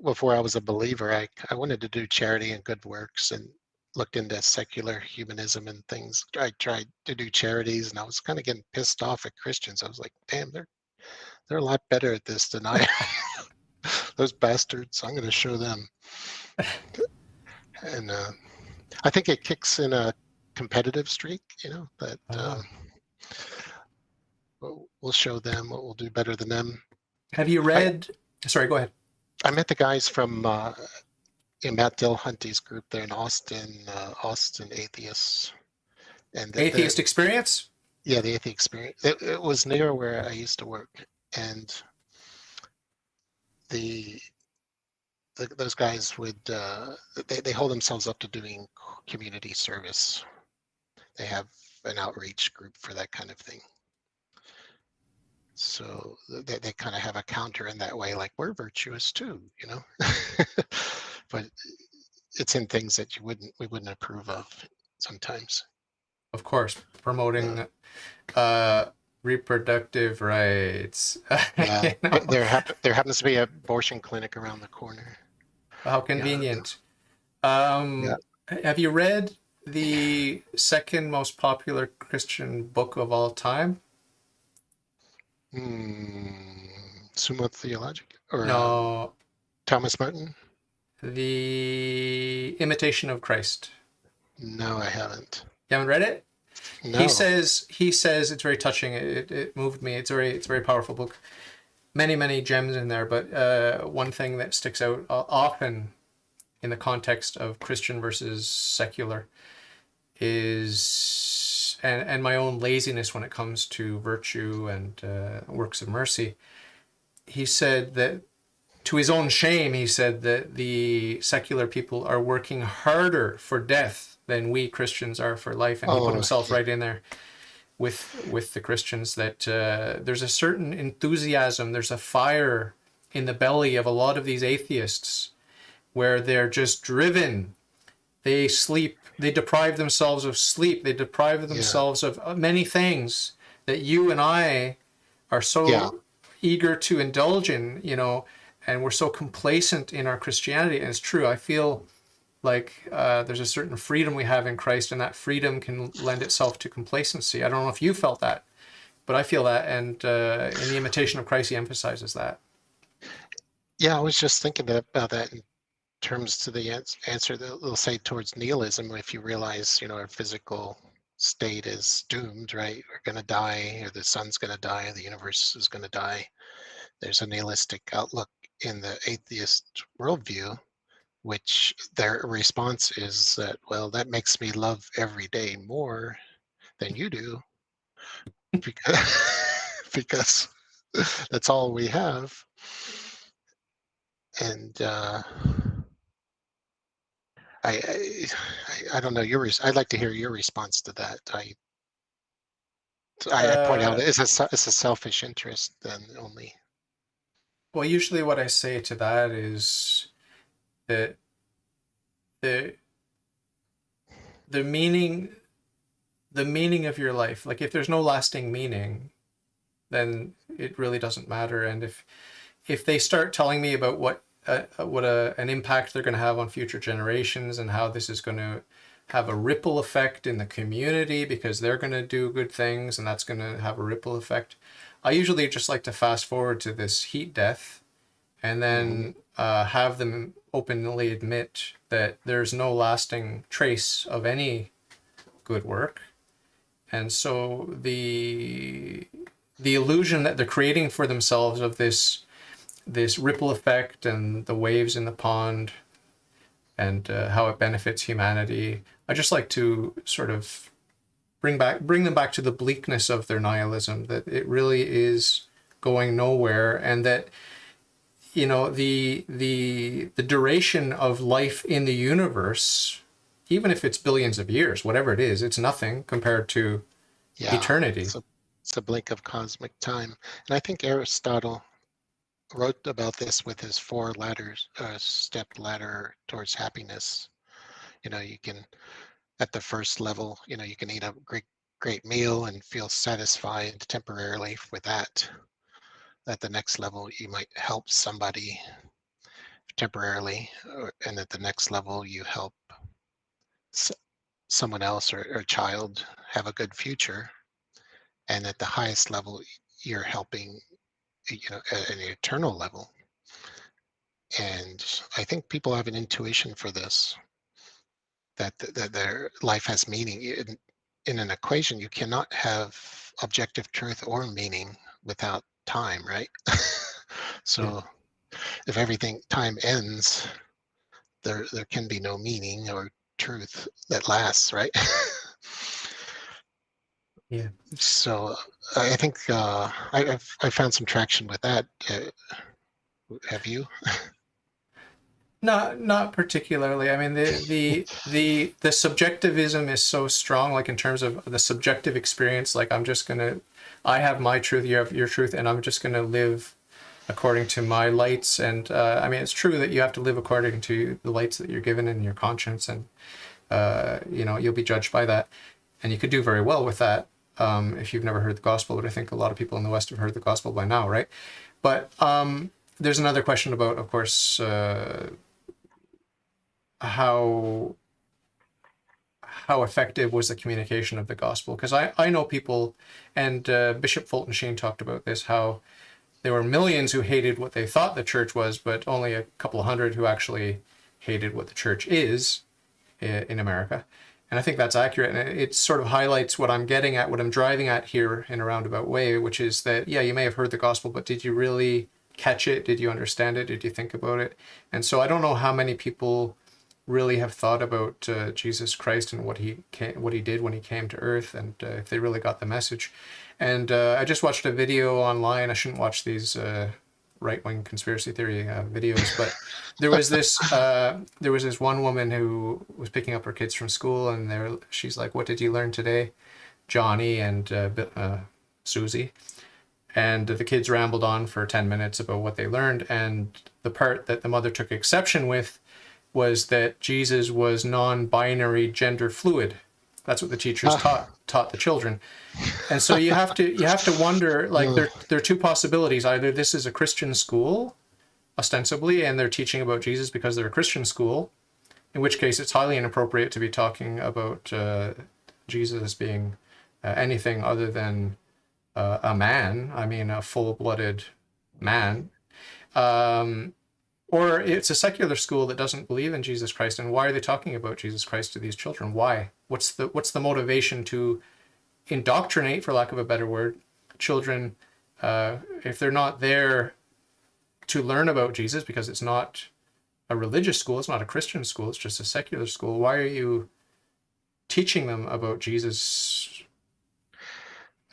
before I was a believer, I wanted to do charity and good works and looked into secular humanism and things. I tried to do charities, and I was kind of getting pissed off at Christians. I was like, damn, they're a lot better at this than I am. Those bastards. I'm going to show them. And I think it kicks in a competitive streak, that we'll show them what we'll do better than them. have you I, read? Sorry, go ahead. I met the guys from Matt Dillahunty's group there in Austin, Austin Atheists, and Atheist Experience? yeah, the Atheist Experience. It was near where I used to work, and the, those guys would they hold themselves up to doing community service. They have an outreach group for that kind of thing. So they kind of have a counter in that way, like we're virtuous too, but it's in things that we wouldn't approve of sometimes. Of course, Yeah, promoting reproductive rights. yeah. You know, There happens to be an abortion clinic around the corner. how Yeah, convenient. yeah. Have you read the second most popular Christian book of all time? Summa Theologica or No, Thomas Merton? The Imitation of Christ. No, I haven't. You haven't read it? No. He says it's very touching. It moved me. It's a very powerful book. Many gems in there, but one thing that sticks out often in the context of Christian versus secular is and my own laziness when it comes to virtue and works of mercy. He said that, to his own shame, he said that the secular people are working harder for death than we Christians are for life, and he put Oh, himself yeah, right in there with the Christians. That there's a certain enthusiasm, there's a fire in the belly of a lot of these atheists where they're just driven. They sleep, they deprive themselves of sleep, they deprive yeah, themselves of many things that you and I are yeah, so eager to indulge in, and we're so complacent in our Christianity. And it's true, I feel like there's a certain freedom we have in Christ, and that freedom can lend itself to complacency. I don't know if you felt that, but I feel that, and in the Imitation of Christ, he emphasizes that. yeah. I was just thinking about that in terms to the answer that they'll say towards nihilism. If you realize, our physical state is doomed, right? We're going to die, or the sun's going to die, or the universe is going to die. There's a nihilistic outlook in the atheist worldview, which their response is that, well, that makes me love every day more than you do because because that's all we have. And I don't know I'd like to hear your response to that. I point out Uh, it's a selfish interest then only. well, usually what I say to that is that the the meaning the meaning of your life, like if there's no lasting meaning, then it really doesn't matter. And if they start telling me about an impact they're going to have on future generations and how this is going to have a ripple effect in the community because they're going to do good things and that's going to have a ripple effect, I usually just like to fast forward to this heat death and Hmm. then have them openly admit that there's no lasting trace of any good work. And so the illusion that they're creating for themselves of this ripple effect and the waves in the pond and how it benefits humanity. I just like to sort of bring them back to the bleakness of their nihilism, that it really is going nowhere, and that the duration of life in the universe, even if it's billions of years, whatever it is, it's nothing compared to Yeah, eternity. it's a blink of cosmic time. And I think Aristotle wrote about this with his four ladders, step ladder towards happiness. You can, at the first level, you can eat a great meal and feel satisfied temporarily with that. At the next level, you might help somebody temporarily, and at the next level, you help s- someone else or a child have a good future. And at the highest level, you're helping, at an eternal level. And I think people have an intuition for this, that their life has meaning. In an equation, you cannot have objective truth or meaning without time, right? Yeah, So if everything time ends, there can be no meaning or truth that lasts, right? yeah. So I think I found some traction with that. Have you? Not particularly. I mean, the subjectivism is so strong, like in terms of the subjective experience. Like I have my truth, you have your truth, and I'm just gonna live according to my lights. And I mean, it's true that you have to live according to the lights that you're given in your conscience, and you'll be judged by that. And you could do very well with that if you've never heard the gospel. But I think a lot of people in the West have heard the gospel by now, right? But there's another question about, of course, how how effective was the communication of the gospel? Because I know people, and Bishop Fulton Sheen talked about this, how there were millions who hated what they thought the church was, but only a couple of hundred who actually hated what the church is in America. And I think that's accurate. And it sort of highlights what I'm getting at, what I'm driving at here in a roundabout way, which is that, yeah, you may have heard the gospel, but did you really catch it? Did you understand it? Did you think about it? And so I don't know how many people really have thought about Jesus Christ and what he did when he came to Earth, and if they really got the message. And I just watched a video online. I shouldn't watch these right wing conspiracy theory videos, but there was this one woman who was picking up her kids from school, and she's like, "What did you learn today, Johnny and Susie?" And the kids rambled on for 10 minutes about what they learned, and the part that the mother took exception with was that Jesus was non-binary, gender fluid. That's what the teachers Ah, taught the children. And so you have to wonder, like, mm, there are two possibilities. Either this is a Christian school ostensibly and they're teaching about Jesus because they're a Christian school, in which case it's highly inappropriate to be talking about Jesus being anything other than a man. I mean, a full-blooded man. Um, or it's a secular school that doesn't believe in Jesus Christ. And why are they talking about Jesus Christ to these children? Why? What's the motivation to indoctrinate, for lack of a better word, children if they're not there to learn about Jesus because it's not a religious school, it's not a Christian school, it's just a secular school? Why are you teaching them about Jesus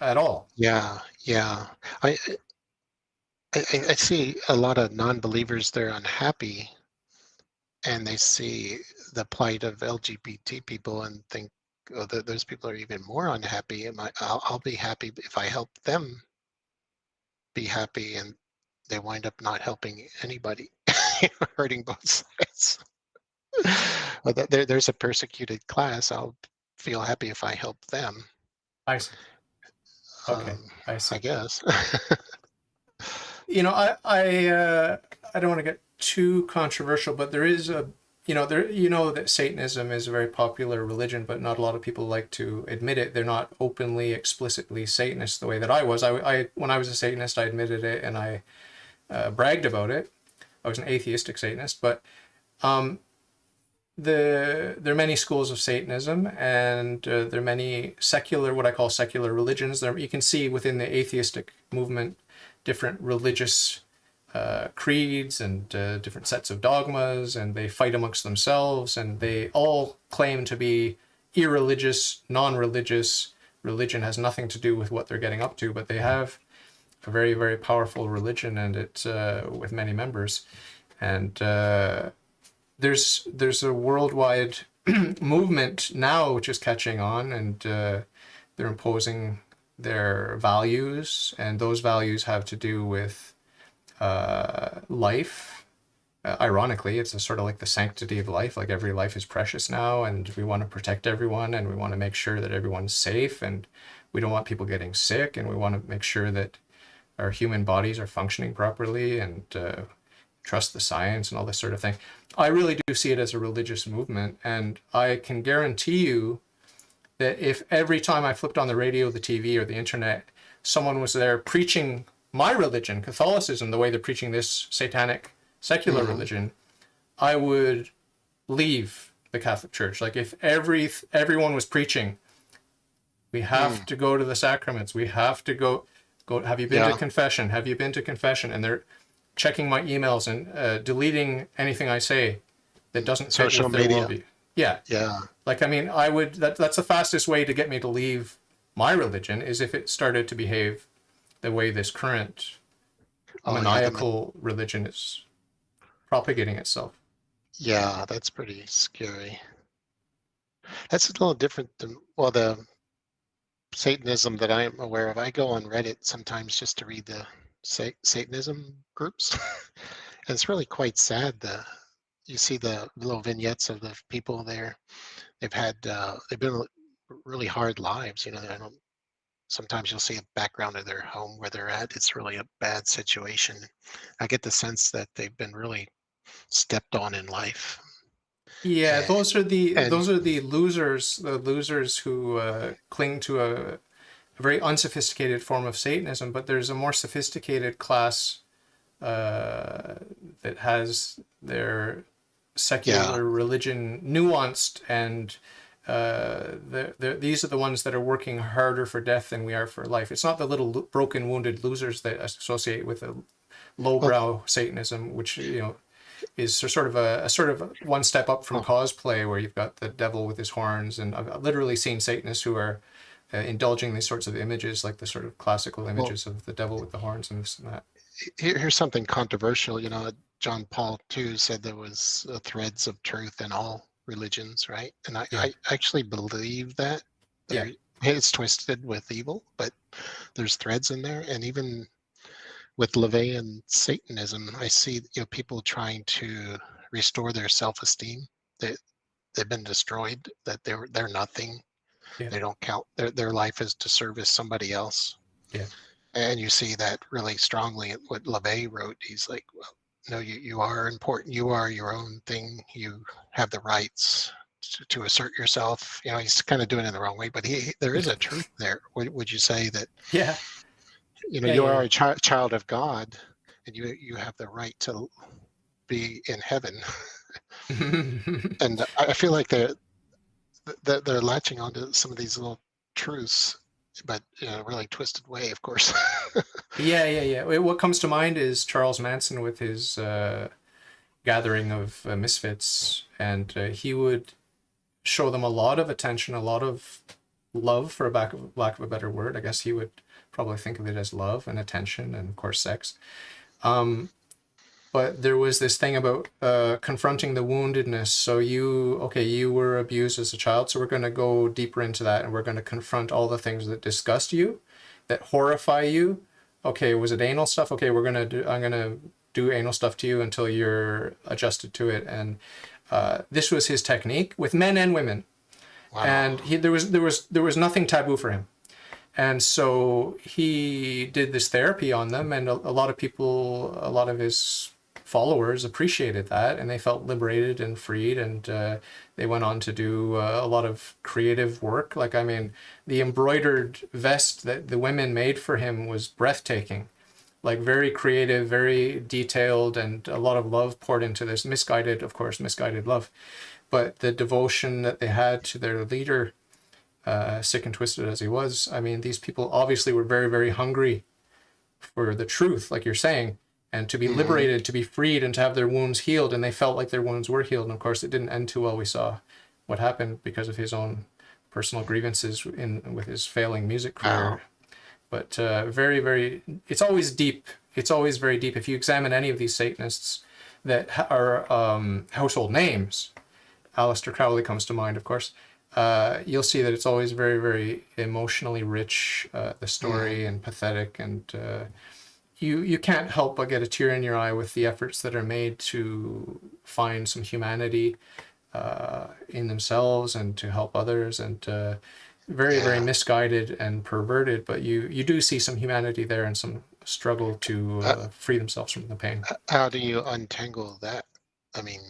at all? yeah, yeah. I, I see a lot of non-believers. They're unhappy, and they see the plight of LGBT people and think, oh, those people are even more unhappy. I'll be happy if I help them be happy, and they wind up not helping anybody, hurting both sides. There's a persecuted class. I'll feel happy if I help them. I see. Okay, Um, I I see. guess. I don't want to get too controversial, but there is a that Satanism is a very popular religion, but not a lot of people like to admit it. They're not openly, explicitly Satanist the way that I was. I when I was a Satanist, I admitted it and I bragged about it. I was an atheistic Satanist, but um, there are many schools of Satanism, and there are many secular, what I call secular religions. You can see within the atheistic movement different religious creeds and different sets of dogmas, and they fight amongst themselves, and they all claim to be irreligious, non-religious. Religion has nothing to do with what they're getting up to, but they have a very, very powerful religion, and it's with many members. And there's a worldwide movement now which is catching on, and they're imposing their values, and those values have to do with life. Ironically, it's a sort of like the sanctity of life. Like every life is precious now, and we want to protect everyone, and we want to make sure that everyone's safe, and we don't want people getting sick, and we want to make sure that our human bodies are functioning properly, and trust the science and all this sort of thing. I really do see it as a religious movement, and I can guarantee you that if every time I flipped on the radio, the TV, or the internet, someone was there preaching my religion, Catholicism, the way they're preaching this satanic secular religion, I would leave the Catholic Church. Like if everyone was preaching, we have to go to the sacraments, we have to go. Have you been to confession? Have you been to confession? And they're checking my emails and deleting anything I say that doesn't fit Social with their media. worldview. Yeah. Yeah. Like, I mean, that's the fastest way to get me to leave my religion is if it started to behave the way this current Oh, yeah. maniacal religion is propagating itself. Yeah, that's pretty scary. That's a little different than, well, the Satanism that I'm aware of. I go on Reddit sometimes just to read the Satanism groups. And it's really quite sad. You see the little vignettes of the people there. They've been really hard lives. I don't. Sometimes you'll see a background of their home where they're at. It's really a bad situation. I get the sense that they've been really stepped on in life. Yeah, And, and those are the losers who cling to a very unsophisticated form of Satanism. But there's a more sophisticated class that has their yeah, secular religion nuanced, and these are the ones that are working harder for death than we are for life. It's not the little broken, wounded losers that associate with a well, lowbrow Satanism, which is sort of one step up from oh, cosplay, where you've got the devil with his horns, and I've literally seen Satanists who are indulging these sorts of images, like the sort of classical well, images of the devil with the horns and this and that. here's something controversial. John Paul II said there was threads of truth in all religions, right? And Yeah, I actually believe that. yeah, It's twisted with evil, but there's threads in there. And even with LaVeyan Satanism, I see people trying to restore their self-esteem. They they've been destroyed. That they're nothing. yeah, They don't count. Their life is to service somebody else. yeah. And you see that really strongly in what LaVey wrote. He's like, well, no, you are important. You are your own thing. You have the rights to assert yourself. He's kind of doing it in the wrong way, but there is a truth there. Would you say that, Yeah, yeah, you yeah, are a child of God, and you have the right to be in heaven? yeah. And I feel like they're latching onto some of these little truths, but in a really twisted way, of course. Yeah, yeah, yeah. What comes to mind is Charles Manson with his gathering of misfits, and he would show them a lot of attention, a lot of love, for a lack of a better word. I guess he would probably think of it as love and attention, and of course sex. Um, but there was this thing about confronting the woundedness. So you were abused as a child, so we're going to go deeper into that, and we're going to confront all the things that disgust you, that horrify you. Okay, was it anal stuff? Okay, I'm gonna do anal stuff to you until you're adjusted to it. And this was his technique with men and women, Wow. and there was nothing taboo for him. And so he did this therapy on them, and a lot of people, a lot of his followers appreciated that, and they felt liberated and freed, and they went on to do a lot of creative work. Like, I mean, the embroidered vest that the women made for him was breathtaking, like very creative, very detailed, and a lot of love poured into this. Misguided, of course, misguided love, but the devotion that they had to their leader, sick and twisted as he was. I mean, these people obviously were very, very hungry for the truth, like you're saying, and to be Hmm. liberated, to be freed, and to have their wounds healed. And they felt like their wounds were healed. And of course, it didn't end too well. We saw what happened because of his own personal grievances in with his failing music Wow. career. But very, very, it's always deep. It's always very deep. If you examine any of these Satanists that are household names, Aleister Crowley comes to mind, of course. You'll see that it's always very, very emotionally rich, the Hmm. story, and pathetic, and you can't help but get a tear in your eye with the efforts that are made to find some humanity in themselves and to help others, and very, very Yeah. misguided and perverted. But you do see some humanity there and some struggle to Uh, free themselves from the pain. how do you untangle that? I mean,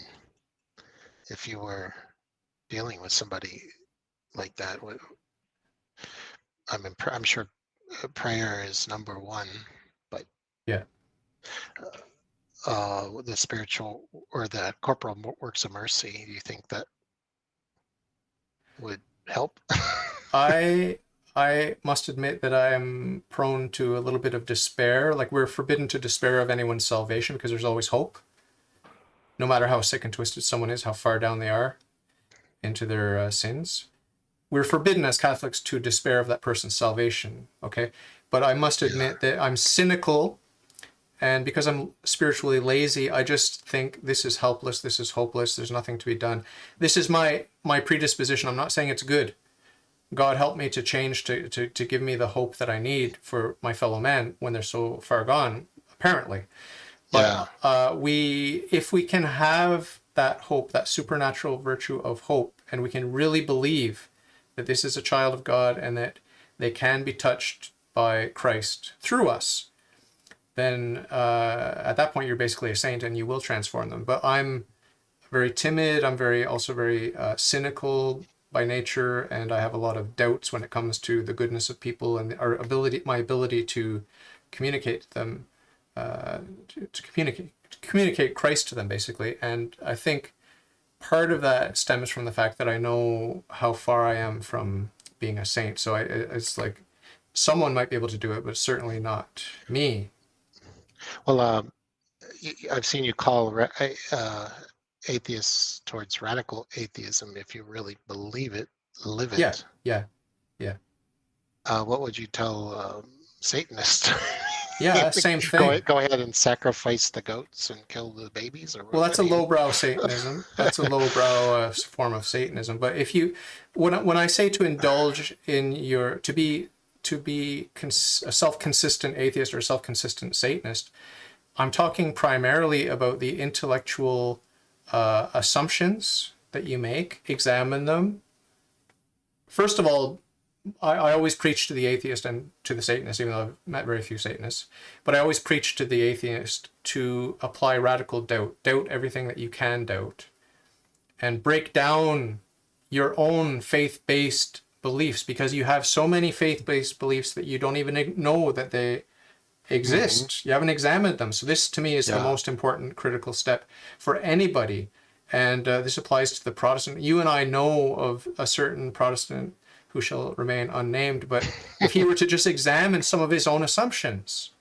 if you were dealing with somebody like that, I'm sure prayer is number one, but Yeah. the spiritual or the corporal works of mercy, do you think that would help? I I must admit that I am prone to a little bit of despair. Like, we're forbidden to despair of anyone's salvation because there's always hope, no matter how sick and twisted someone is, how far down they are into their sins. We're forbidden as Catholics to despair of that person's salvation. Okay, but I must Yeah. admit that I'm cynical, and because I'm spiritually lazy, I just think this is helpless, this is hopeless, there's nothing to be done. This is my predisposition. I'm not saying it's good. God help me to change, to give me the hope that I need for my fellow man when they're so far gone, apparently. Yeah. But if we can have that hope, that supernatural virtue of hope, and we can really believe that this is a child of God and that they can be touched by Christ through us, then at that point you're basically a saint and you will transform them. But I'm very timid. I'm also very cynical by nature, and I have a lot of doubts when it comes to the goodness of people and my ability to communicate to them, to communicate Christ to them, basically. And I think part of that stems from the fact that I know how far I am from being a saint. So it's like someone might be able to do it, but certainly not me. Well, I've seen you call atheists towards radical atheism if you really believe it, live Yeah, it. yeah, yeah, What would you tell Satanists? yeah. Same Go thing. go ahead and sacrifice the goats and kill the babies, or Well, what? that's What a do you? lowbrow Satanism. That's a lowbrow form of Satanism. But if you, when I say to indulge in your to be a self-consistent atheist or self-consistent Satanist, I'm talking primarily about the intellectual assumptions that you make. Examine them. First of all, I always preach to the atheist and to the Satanist, even though I've met very few Satanists. But I always preach to the atheist to apply radical doubt. Doubt everything that you can doubt, and break down your own faith based beliefs, because you have so many faith based beliefs that you don't even know that they Hmm. exist. You haven't examined them. So, this to me is the Yeah. most important critical step for anybody. And this applies to the Protestant. You and I know of a certain Protestant who shall remain unnamed, but if he were to just examine some of his own assumptions,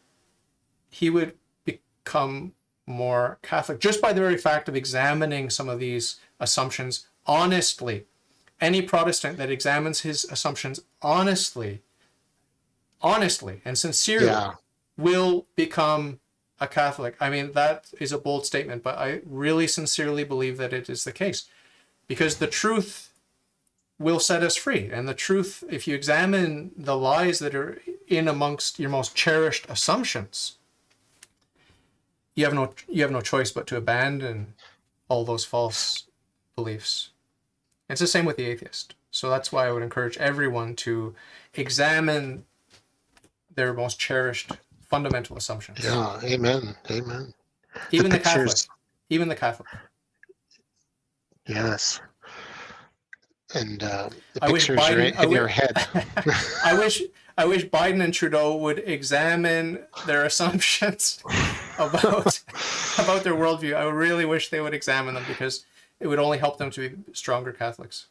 he would become more Catholic just by the very fact of examining some of these assumptions honestly. Any Protestant that examines his assumptions honestly and sincerely Yeah. will become a Catholic. I mean, that is a bold statement, but I really sincerely believe that it is the case, because the truth will set us free. And the truth, if you examine the lies that are in amongst your most cherished assumptions, you have no choice but to abandon all those false beliefs. It's the same with the atheist. So that's why I would encourage everyone to examine their most cherished fundamental assumptions. Yeah, amen, amen. The Even the pictures, Catholic, even the Catholic. yes, and the I wish pictures are Biden. in your head. I wish. I wish Biden and Trudeau would examine their assumptions about about their worldview. I really wish they would examine them because it would only help them to be stronger Catholics.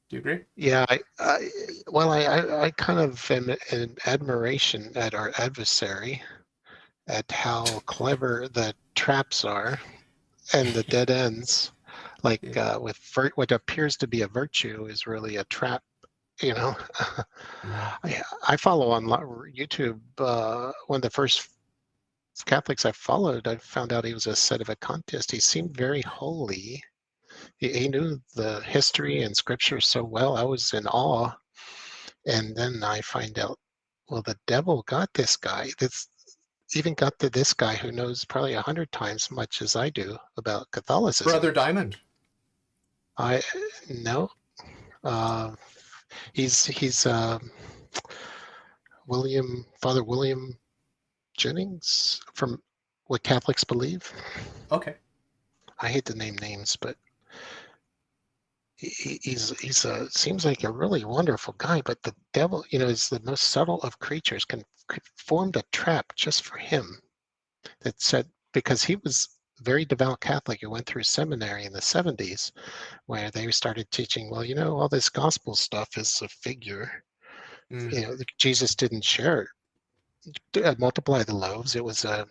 Do you agree? Yeah, I kind of am in admiration at our adversary, at how clever the traps are and the dead ends. Like Yeah. with what appears to be a virtue is really a trap. You know, Mm. I follow on YouTube. One of the first Catholics I followed, I found out he was a sedevacantist. He seemed very holy. He knew the history and scripture so well. I was in awe. And then I find out, well, the devil got this guy. This even got to this guy who knows probably 100 times as much as I do about Catholicism. Brother Diamond. I no, uh, he's Father William Jennings from What Catholics Believe. Okay. I hate to name names, but he's seems like a really wonderful guy. But the devil, is the most subtle of creatures. Formed a trap just for him that said, because he was very devout Catholic who went through seminary in the 70s, where they started teaching, well, all this gospel stuff is a figure. Mm, Jesus didn't share, multiply the loaves. It was a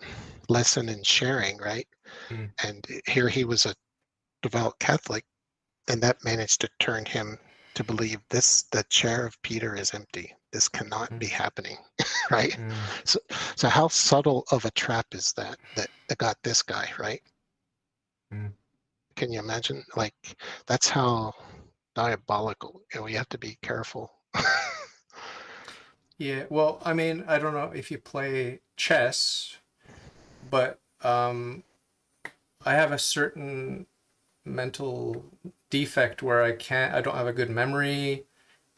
lesson in sharing, right? mm, And here he was a devout Catholic, and that managed to turn him to believe the chair of Peter is empty. This cannot be mm, happening, right? mm, So how subtle of a trap is that got this guy, right? mm. Can you imagine? Like, that's how diabolical, we have to be careful. Yeah. Well, I mean, I don't know if you play chess, but I have a certain mental defect where I don't have a good memory,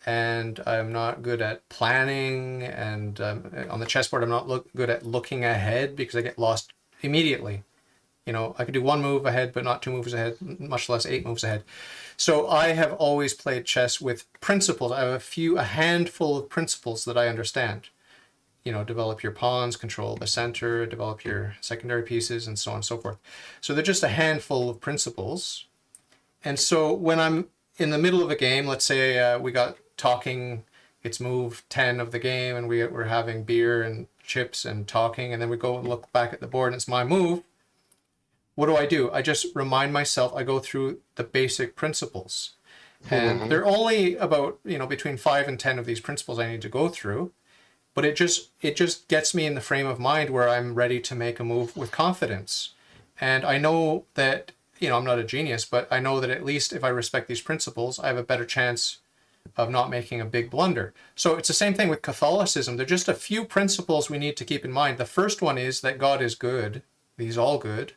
and I'm not good at planning, and on the chessboard I'm not good at looking ahead because I get lost immediately. I could do one move ahead but not two moves ahead, much less eight moves ahead. So I have always played chess with principles. I have a handful of principles that I understand. Develop your pawns, control the center, develop your secondary pieces, and so on and so forth. So they're just a handful of principles. And so when I'm in the middle of a game, let's say we got talking, it's move 10 of the game, and we're having beer and chips and talking, and then we go and look back at the board and it's my move. What do? I just remind myself, I go through the basic principles. And Mhm. there are only about, between 5 and 10 of these principles I need to go through. But it just gets me in the frame of mind where I'm ready to make a move with confidence. And I know that, I'm not a genius, but I know that at least if I respect these principles, I have a better chance of not making a big blunder. So it's the same thing with Catholicism. There are just a few principles we need to keep in mind. The first one is that God is good. He's all good.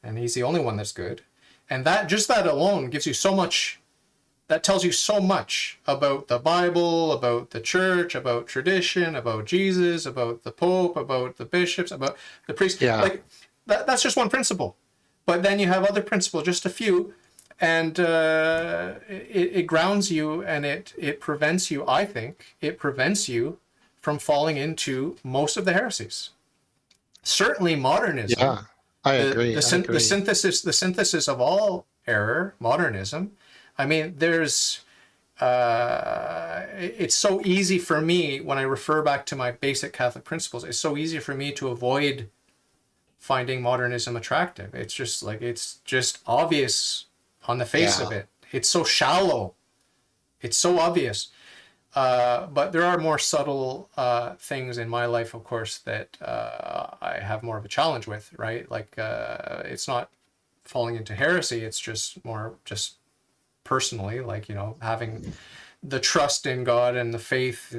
And he's the only one that's good. And that alone gives you so much, that tells you so much about the Bible, about the church, about tradition, about Jesus, about the Pope, about the bishops, about the priests. Yeah, Like that's just one principle. But then you have other principles, just a few, and it grounds you, and it prevents you. I think it prevents you from falling into most of the heresies. Certainly, modernism, yeah, I the the agree. I the agree. synthesis of all error, modernism. I mean, it's so easy for me when I refer back to my basic Catholic principles. It's so easy for me to avoid finding modernism attractive. It's just obvious on the face Yeah, of it. It's so shallow. It's so obvious. But there are more subtle things in my life, of course, that I have more of a challenge with, right? Like it's not falling into heresy. It's just more just personally, like, having the trust in God and the faith,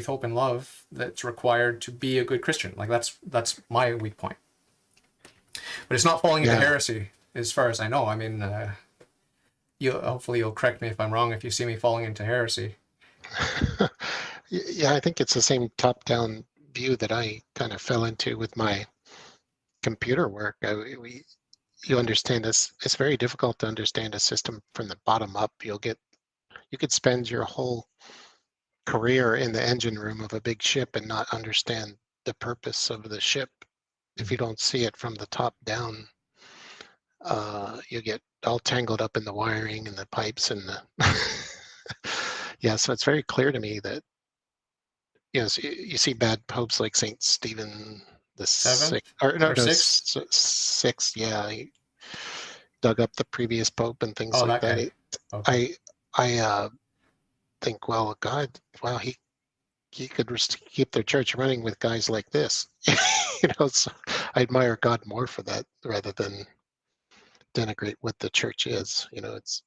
hope, and love that's required to be a good Christian. Like that's my weak point. But it's not falling into yeah. heresy, as far as I know. I mean, hopefully you'll correct me if I'm wrong if you see me falling into heresy. Yeah, I think it's the same top-down view that I kind of fell into with my computer work. You understand this. It's very difficult to understand a system from the bottom up. You could spend your whole career in the engine room of a big ship and not understand the purpose of the ship. If you Mhm. don't see it from the top down, you get all tangled up in the wiring and the pipes and the yeah. So it's very clear to me that so you see bad popes like Saint Stephen the sixth, Seventh or no, or no, sixth? sixth. Yeah, he dug up the previous pope and things Oh, like that that. guy. Okay. I I think, well, God, wow, he could keep their church running with guys like this. So I admire God more for that rather than denigrate what the church is. It's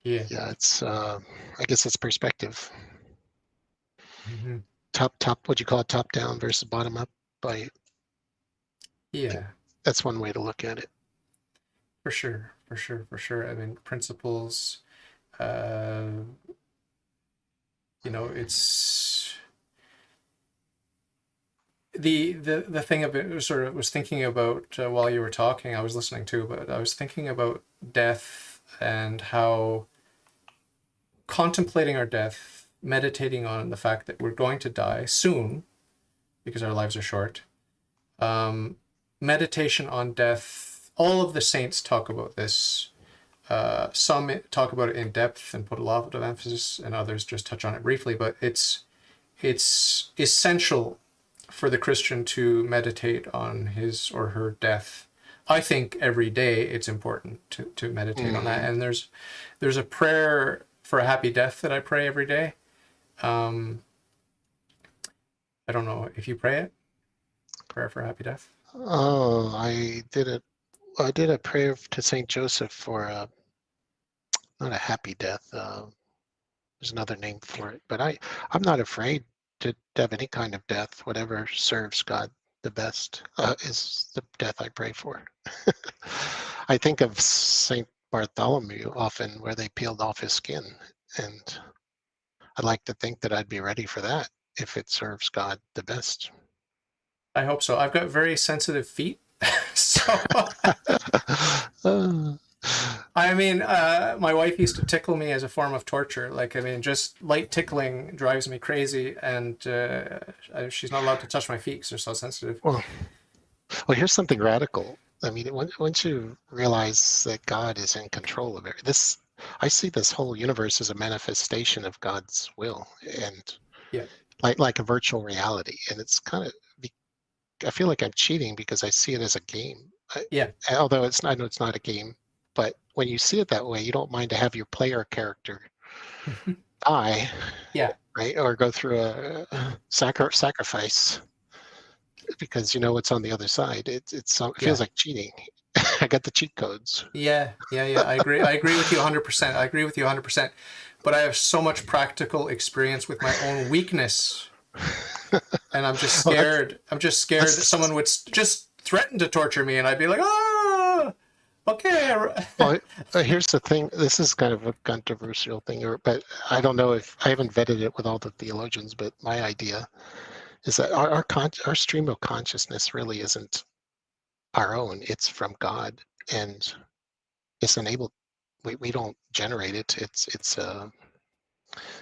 Yeah. yeah, it's I guess it's perspective. Mhm. Top, what you call it, top down versus bottom up. I think Yeah, that's one way to look at it. for sure, for sure, for sure. I mean, principles. Uh, it's the thing of it sort of was thinking about while you were talking. I was listening too, but I was thinking about death and how contemplating our death, meditating on the fact that we're going to die soon because our lives are short. Um, Meditation on death. All of the saints talk about this. Some talk about it in depth and put a lot of emphasis, and others just touch on it briefly. But it's essential for the Christian to meditate on his or her death. I think every day it's important to meditate on that. Hmm. And there's a prayer for a happy death that I pray every day. Um, I don't know if you pray it. Prayer for a happy death. Oh, I did a prayer to Saint Joseph for not a happy death. There's another name for it, but I'm not afraid to have any kind of death. Whatever serves God the best is the death I pray for. I think of Saint Bartholomew often, where they peeled off his skin, and I'd like to think that I'd be ready for that if it serves God the best. I hope so. I've got very sensitive feet, so Uh, I mean, my wife used to tickle me as a form of torture. Like, I mean, just light tickling drives me crazy, and she's not allowed to touch my feet because they're so sensitive. well, well, here's something radical. I mean, once you realize that God is in control of it, I see this whole universe as a manifestation of God's will, and Yeah, like a virtual reality. And it's kind of, I feel like I'm cheating because I see it as a game. yeah, Although I know it's not a game, but when you see it that way, you don't mind to have your player character die, yeah, right, or go through a sacrifice because you know what's on the other side. It feels yeah, like cheating. I got the cheat codes. yeah, yeah, yeah. I agree. I agree with you 100%. I agree with you 100%. But I have so much practical experience with my own weakness, and I'm just Well, scared. I'm just scared that that's someone would just threaten to torture me, and I'd be like, ah, okay. well. Here's the thing. This is kind of a controversial thing, but I don't know if I haven't vetted it with all the theologians. But my idea is that our stream of consciousness really isn't our own. It's from God, and it's enabled. We don't generate it. It's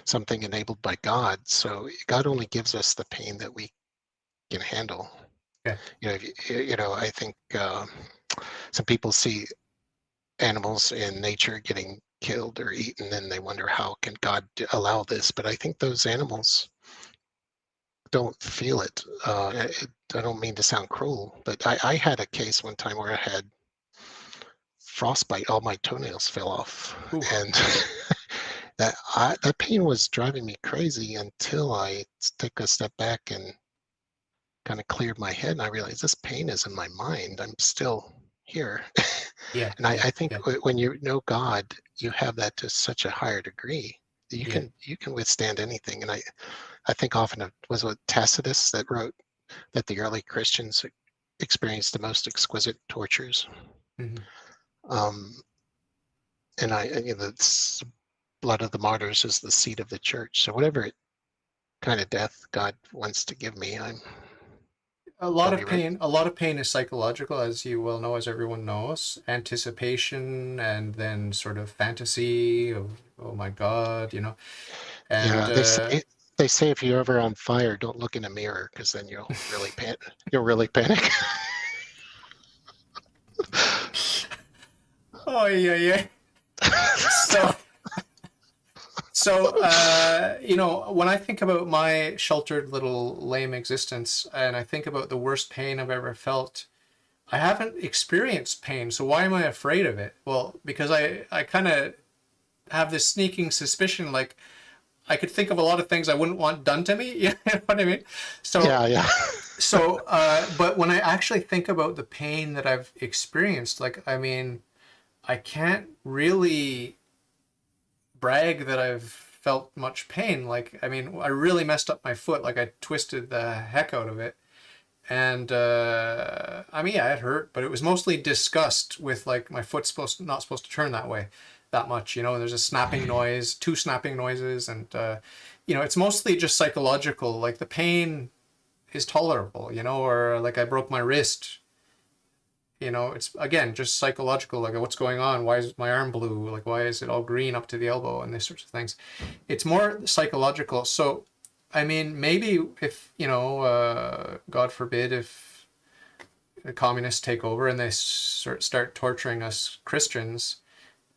something enabled by God. So God only gives us the pain that we can handle. Okay. I think some people see animals in nature getting killed or eaten, and they wonder how can God allow this. But I think those animals don't feel it. I don't mean to sound cruel, but I had a case one time where I had frostbite. All my toenails fell off, Ooh, and that pain was driving me crazy until I took a step back and kind of cleared my head, and I realized this pain is in my mind. I'm still here. yeah, And I yeah, think yeah, when you know God, you have that to such a higher degree that you yeah. can withstand anything. And I think often it was what Tacitus that wrote that the early Christians experienced the most exquisite tortures. Hmm. Um, and I, you know, blood of the martyrs is the seed of the church. So whatever kind of death God wants to give me, I'll be ready. A lot of pain is psychological, as you well know, as everyone knows. Anticipation and then sort of fantasy of, oh my God, you know. And Yeah, they say if you're ever on fire, don't look in a mirror because then you'll really panic. oh yeah, yeah. So you know, when I think about my sheltered little lame existence and I think about the worst pain I've ever felt, I haven't experienced pain. So why am I afraid of it? Well, because I kind of have this sneaking suspicion like I could think of a lot of things I wouldn't want done to me. You know what I mean? So, Yeah, yeah. but when I actually think about the pain that I've experienced, like, I mean, I can't really brag that I've felt much pain. Like, I mean, I really messed up my foot. Like, I twisted the heck out of it. And I mean, yeah, it hurt, but it was mostly disgust with like my foot's not supposed to turn that way, that much. You know, there's a snapping noise, two snapping noises, and you know, it's mostly just psychological. Like the pain is tolerable, you know, or like I broke my wrist. You know, it's again just psychological. Like what's going on? Why is my arm blue? Like why is it all green up to the elbow? And these sorts of things. It's more psychological. So I mean, maybe if, you know, God forbid, if the communists take over and they start torturing us Christians,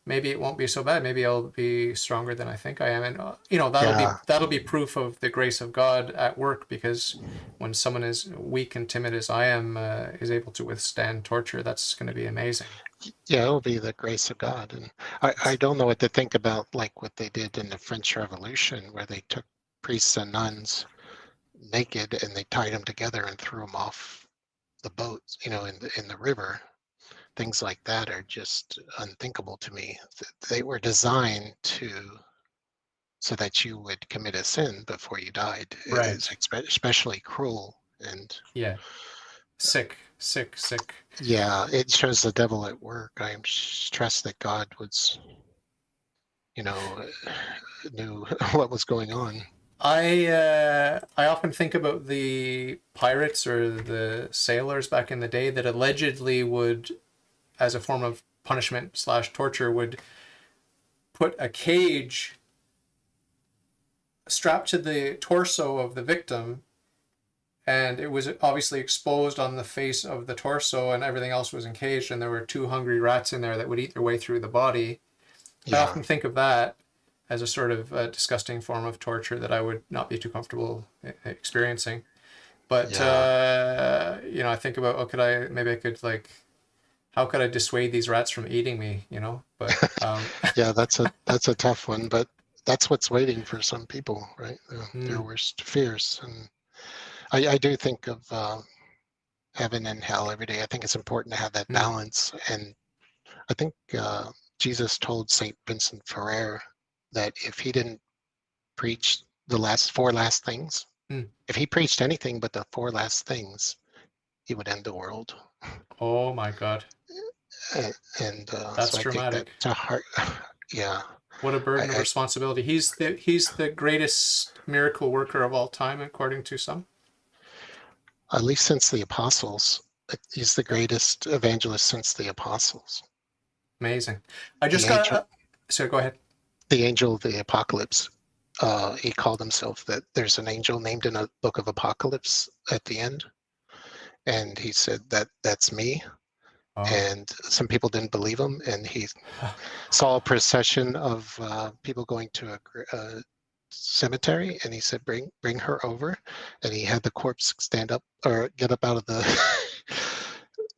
maybe it won't be so bad. Maybe I'll be stronger than I think I am, and you know, Yeah, that'll be proof of the grace of God at work. Because when someone as weak and timid as I am is able to withstand torture, that's going to be amazing. yeah, it'll be the grace of God. And I don't know what to think about like what they did in the French Revolution, where they took priests and nuns naked and they tied them together and threw them off the boats, in the river. Things like that are just unthinkable to me. They were designed so that you would commit a sin before you died. It's Right. especially cruel. And Yeah. Sick, sick, sick. yeah, it shows the devil at work. I trust that God was, you know, knew what was going on. I often think about the pirates or the sailors back in the day that allegedly would, as a form of punishment slash torture, would put a cage strapped to the torso of the victim, and it was obviously exposed on the face of the torso, and everything else was encaged, and there were two hungry rats in there that would eat their way through the body. I Yeah, often think of that as a sort of disgusting form of torture that I would not be too comfortable experiencing. But yeah, you know, I think about, oh, maybe I could like, how could I dissuade these rats from eating me? You know, but yeah. That's a tough one, but that's what's waiting for some people, right? Their mm, worst fears. And I do think of heaven and hell every day. I think it's important to have that mm, balance. And I think Jesus told Saint Vincent Ferrer that if he didn't preach the four last things, mm. if he preached anything but the four last things, he would end the world. Oh my God, And that's so I take that dramatic. to heart. Yeah, What a burden of I, responsibility. He's the greatest miracle worker of all time, according to some. at least since the apostles, he's the greatest evangelist since the apostles. Amazing. I The just got. angel, So go ahead. the angel of the apocalypse. He called himself that. There's an angel named in a book of Apocalypse at the end, and he said that's me. Oh, And some people didn't believe him, and he saw a procession of people going to a cemetery, and he said, "Bring her over," and he had the corpse stand up or get up out of the.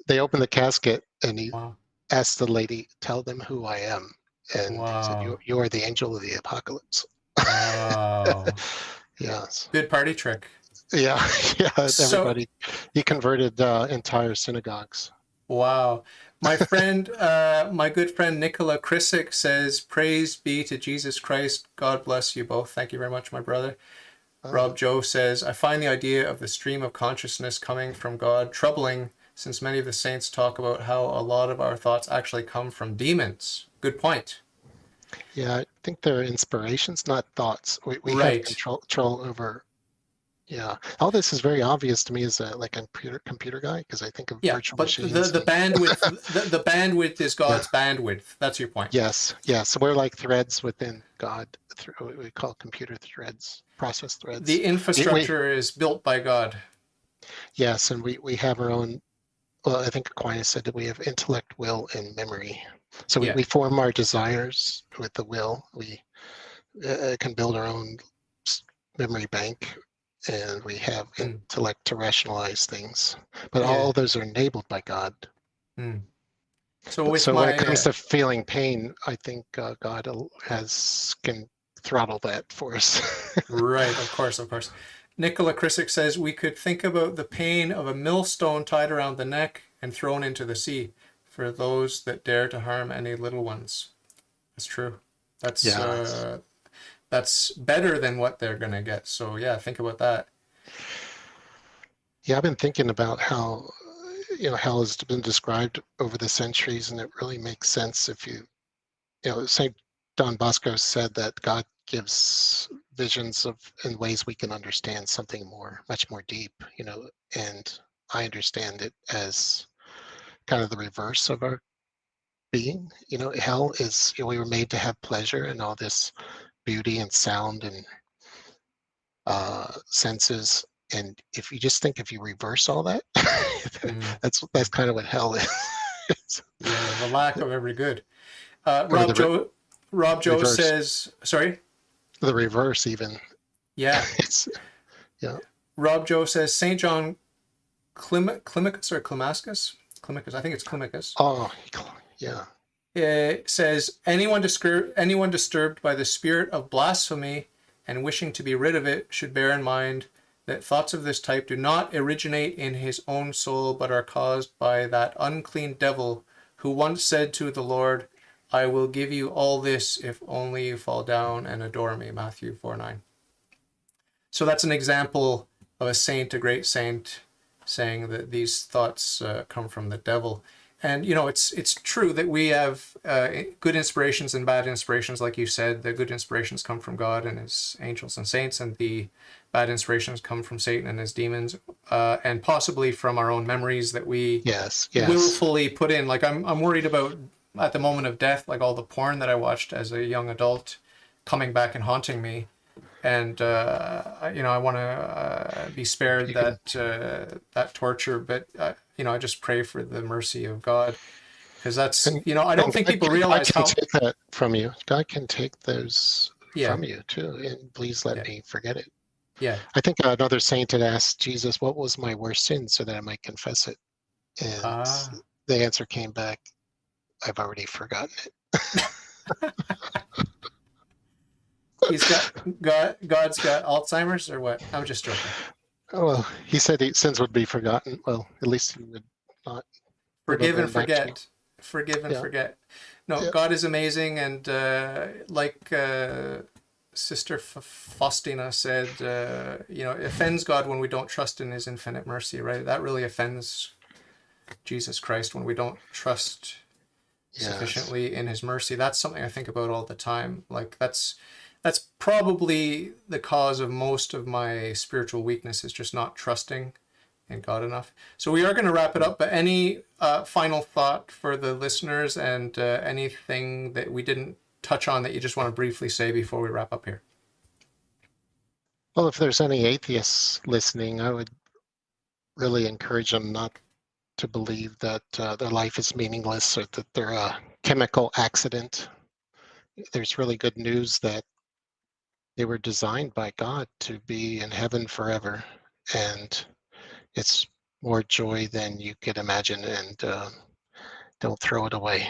They opened the casket, and he wow, asked the lady, "Tell them who I am," and he said, "You wow, you are the angel of the apocalypse." wow. Yes. Good party trick. Yeah, yeah. So Everybody, he converted entire synagogues. wow. My good friend Nicola Krisick says, "Praise be to Jesus Christ. God bless you both." Thank you very much, my brother. Oh, Rob Joe says, "I find the idea of the stream of consciousness coming from God troubling, since many of the saints talk about how a lot of our thoughts actually come from demons." Good point. yeah. think they're inspirations, not thoughts. We have Right. control over. Yeah, all this is very obvious to me as a like a computer guy because I think of Yeah, virtual but machines the and bandwidth the bandwidth is yeah, God's bandwidth. That's your point. yes, yes. So we're like threads within God. What we call computer threads, process threads. The We infrastructure is built by God. yes, and we have our own. Well, I think Aquinas said that we have intellect, will, and memory. So Yeah. we form our desires with the will. We can build our own memory bank, and we have Mm, intellect to rationalize things. But yeah. all those are enabled by God. Mm. So with So when it my comes to feeling pain, I think God can throttle that for us. right, of course, of course. Nicola Krisick says we could think about the pain of a millstone tied around the neck and thrown into the sea for those that dare to harm any little ones. That's true. That's Yeah, uh, that's better than what they're gonna get. So yeah, think about that. yeah. I've been thinking about how hell has been described over the centuries, and it really makes sense if Saint Don Bosco said that God gives visions of in ways we can understand something much more deep, and I understand it as kind of the reverse of our being. Hell is, we were made to have pleasure and all this beauty and sound and senses. And if you reverse all that, Mm. that's kind of what hell is. Yeah, the lack of every good. Or Rob Joe reverse, says, sorry. the reverse even. Yeah, It's yeah. Rob Joe says Saint John Climacus or Climascus. Climacus, I think it's Climacus. Oh, yeah. Says anyone disturbed by the spirit of blasphemy and wishing to be rid of it should bear in mind that thoughts of this type do not originate in his own soul, but are caused by that unclean devil who once said to the Lord, I will give you all this if only you fall down and adore me. Matthew 4:9. So that's an example of a saint, a great saint, saying that these thoughts come from the devil. And it's true that we have good inspirations and bad inspirations, like you said. The good inspirations come from God and His angels and saints, and the bad inspirations come from Satan and his demons, and possibly from our own memories that we Yes, yes. willfully put in. Like I'm worried about at the moment of death, like all the porn that I watched as a young adult coming back and haunting me, and I want to be spared You can that torture, but I just pray for the mercy of God, because that's and I don't and think God people God realize can how. take that from you. God can take those Yeah, from you too. And please let yeah, me forget it. yeah. I think another saint had asked Jesus, "What was my worst sin, so that I might confess it?" And Ah, the answer came back, "I've already forgotten it." he's got God's got Alzheimer's or what? I'm just joking. Oh, well, he said sins would be forgotten. Well, at least he would not Forgive remember and them back to you. forget. Forgive and Yeah, forget. No, yeah, God is amazing, and like Sister Faustina said, it offends God when we don't trust in His infinite mercy, right? That really offends Jesus Christ when we don't trust yes. sufficiently in His mercy. That's something I think about all the time. Like that's probably the cause of most of my spiritual weakness, is just not trusting in God enough. So we are going to wrap it up, but any final thought for the listeners, and anything that we didn't touch on that you just want to briefly say before we wrap up here? Well, if there's any atheists listening, I would really encourage them not to believe that their life is meaningless or that they're a chemical accident. There's really good news that they were designed by God to be in heaven forever, and it's more joy than you could imagine. And don't throw it away.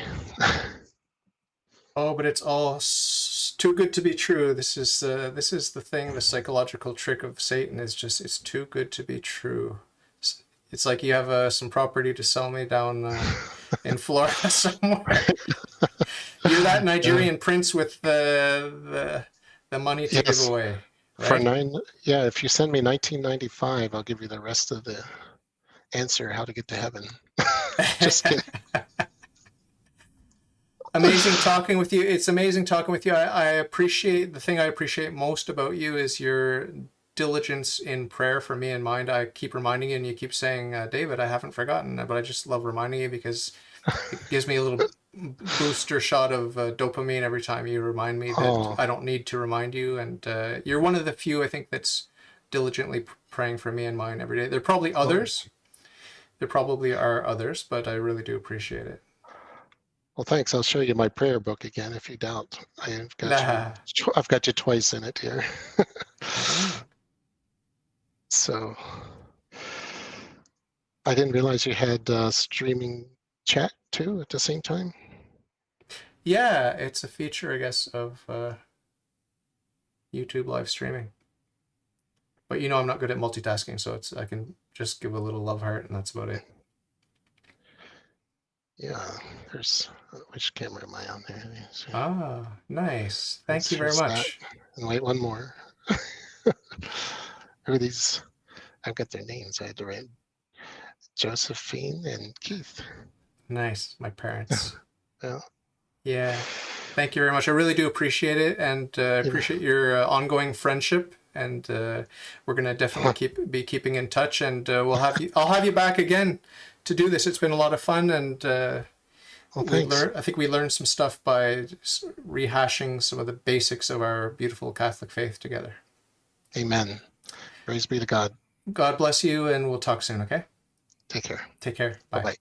Oh, but it's all too good to be true. This is the thing. The psychological trick of Satan is just it's too good to be true. It's like you have some property to sell me down in Florida somewhere. You're that uh, Nigerian prince with the money to give yes, away, for right? yeah, if you send me 1995, I'll give you the rest of the answer how to get to heaven. Just kidding. Amazing talking with you. It's amazing talking with you. I appreciate the thing I appreciate most about you is your diligence in prayer for me and mine. I keep reminding you, and you keep saying, David, I haven't forgotten. But I just love reminding you because it gives me a little booster shot of dopamine every time you remind me that Oh, I don't need to remind you. And you're one of the few, I think, that's diligently praying for me and mine every day. There are probably oh. others. There probably are others, but I really do appreciate it. Well, thanks. I'll show you my prayer book again if you doubt. I've got you. Nah. I've got you twice in it here. Oh. So I didn't realize you had streaming chat too at the same time. Yeah, it's a feature, I guess, of YouTube live streaming. But you know, I'm not good at multitasking, so I can just give a little love heart, and that's about it. Yeah, there's which camera am I on there? Ah, nice. Thank you very There's that. much. And wait, one more. Who are these? I've got their names. I had to write Josephine and Keith. Nice, my parents. Yeah. Yeah, thank you very much. I really do appreciate it, and appreciate your ongoing friendship. And we're gonna definitely be keeping in touch, and we'll have you. I'll have you back again to do this. It's been a lot of fun, and Well, thanks. I think we learned some stuff by rehashing some of the basics of our beautiful Catholic faith together. Amen. Praise be to God. God bless you, and we'll talk soon. Okay. Take care. Take care. Bye. Bye-bye.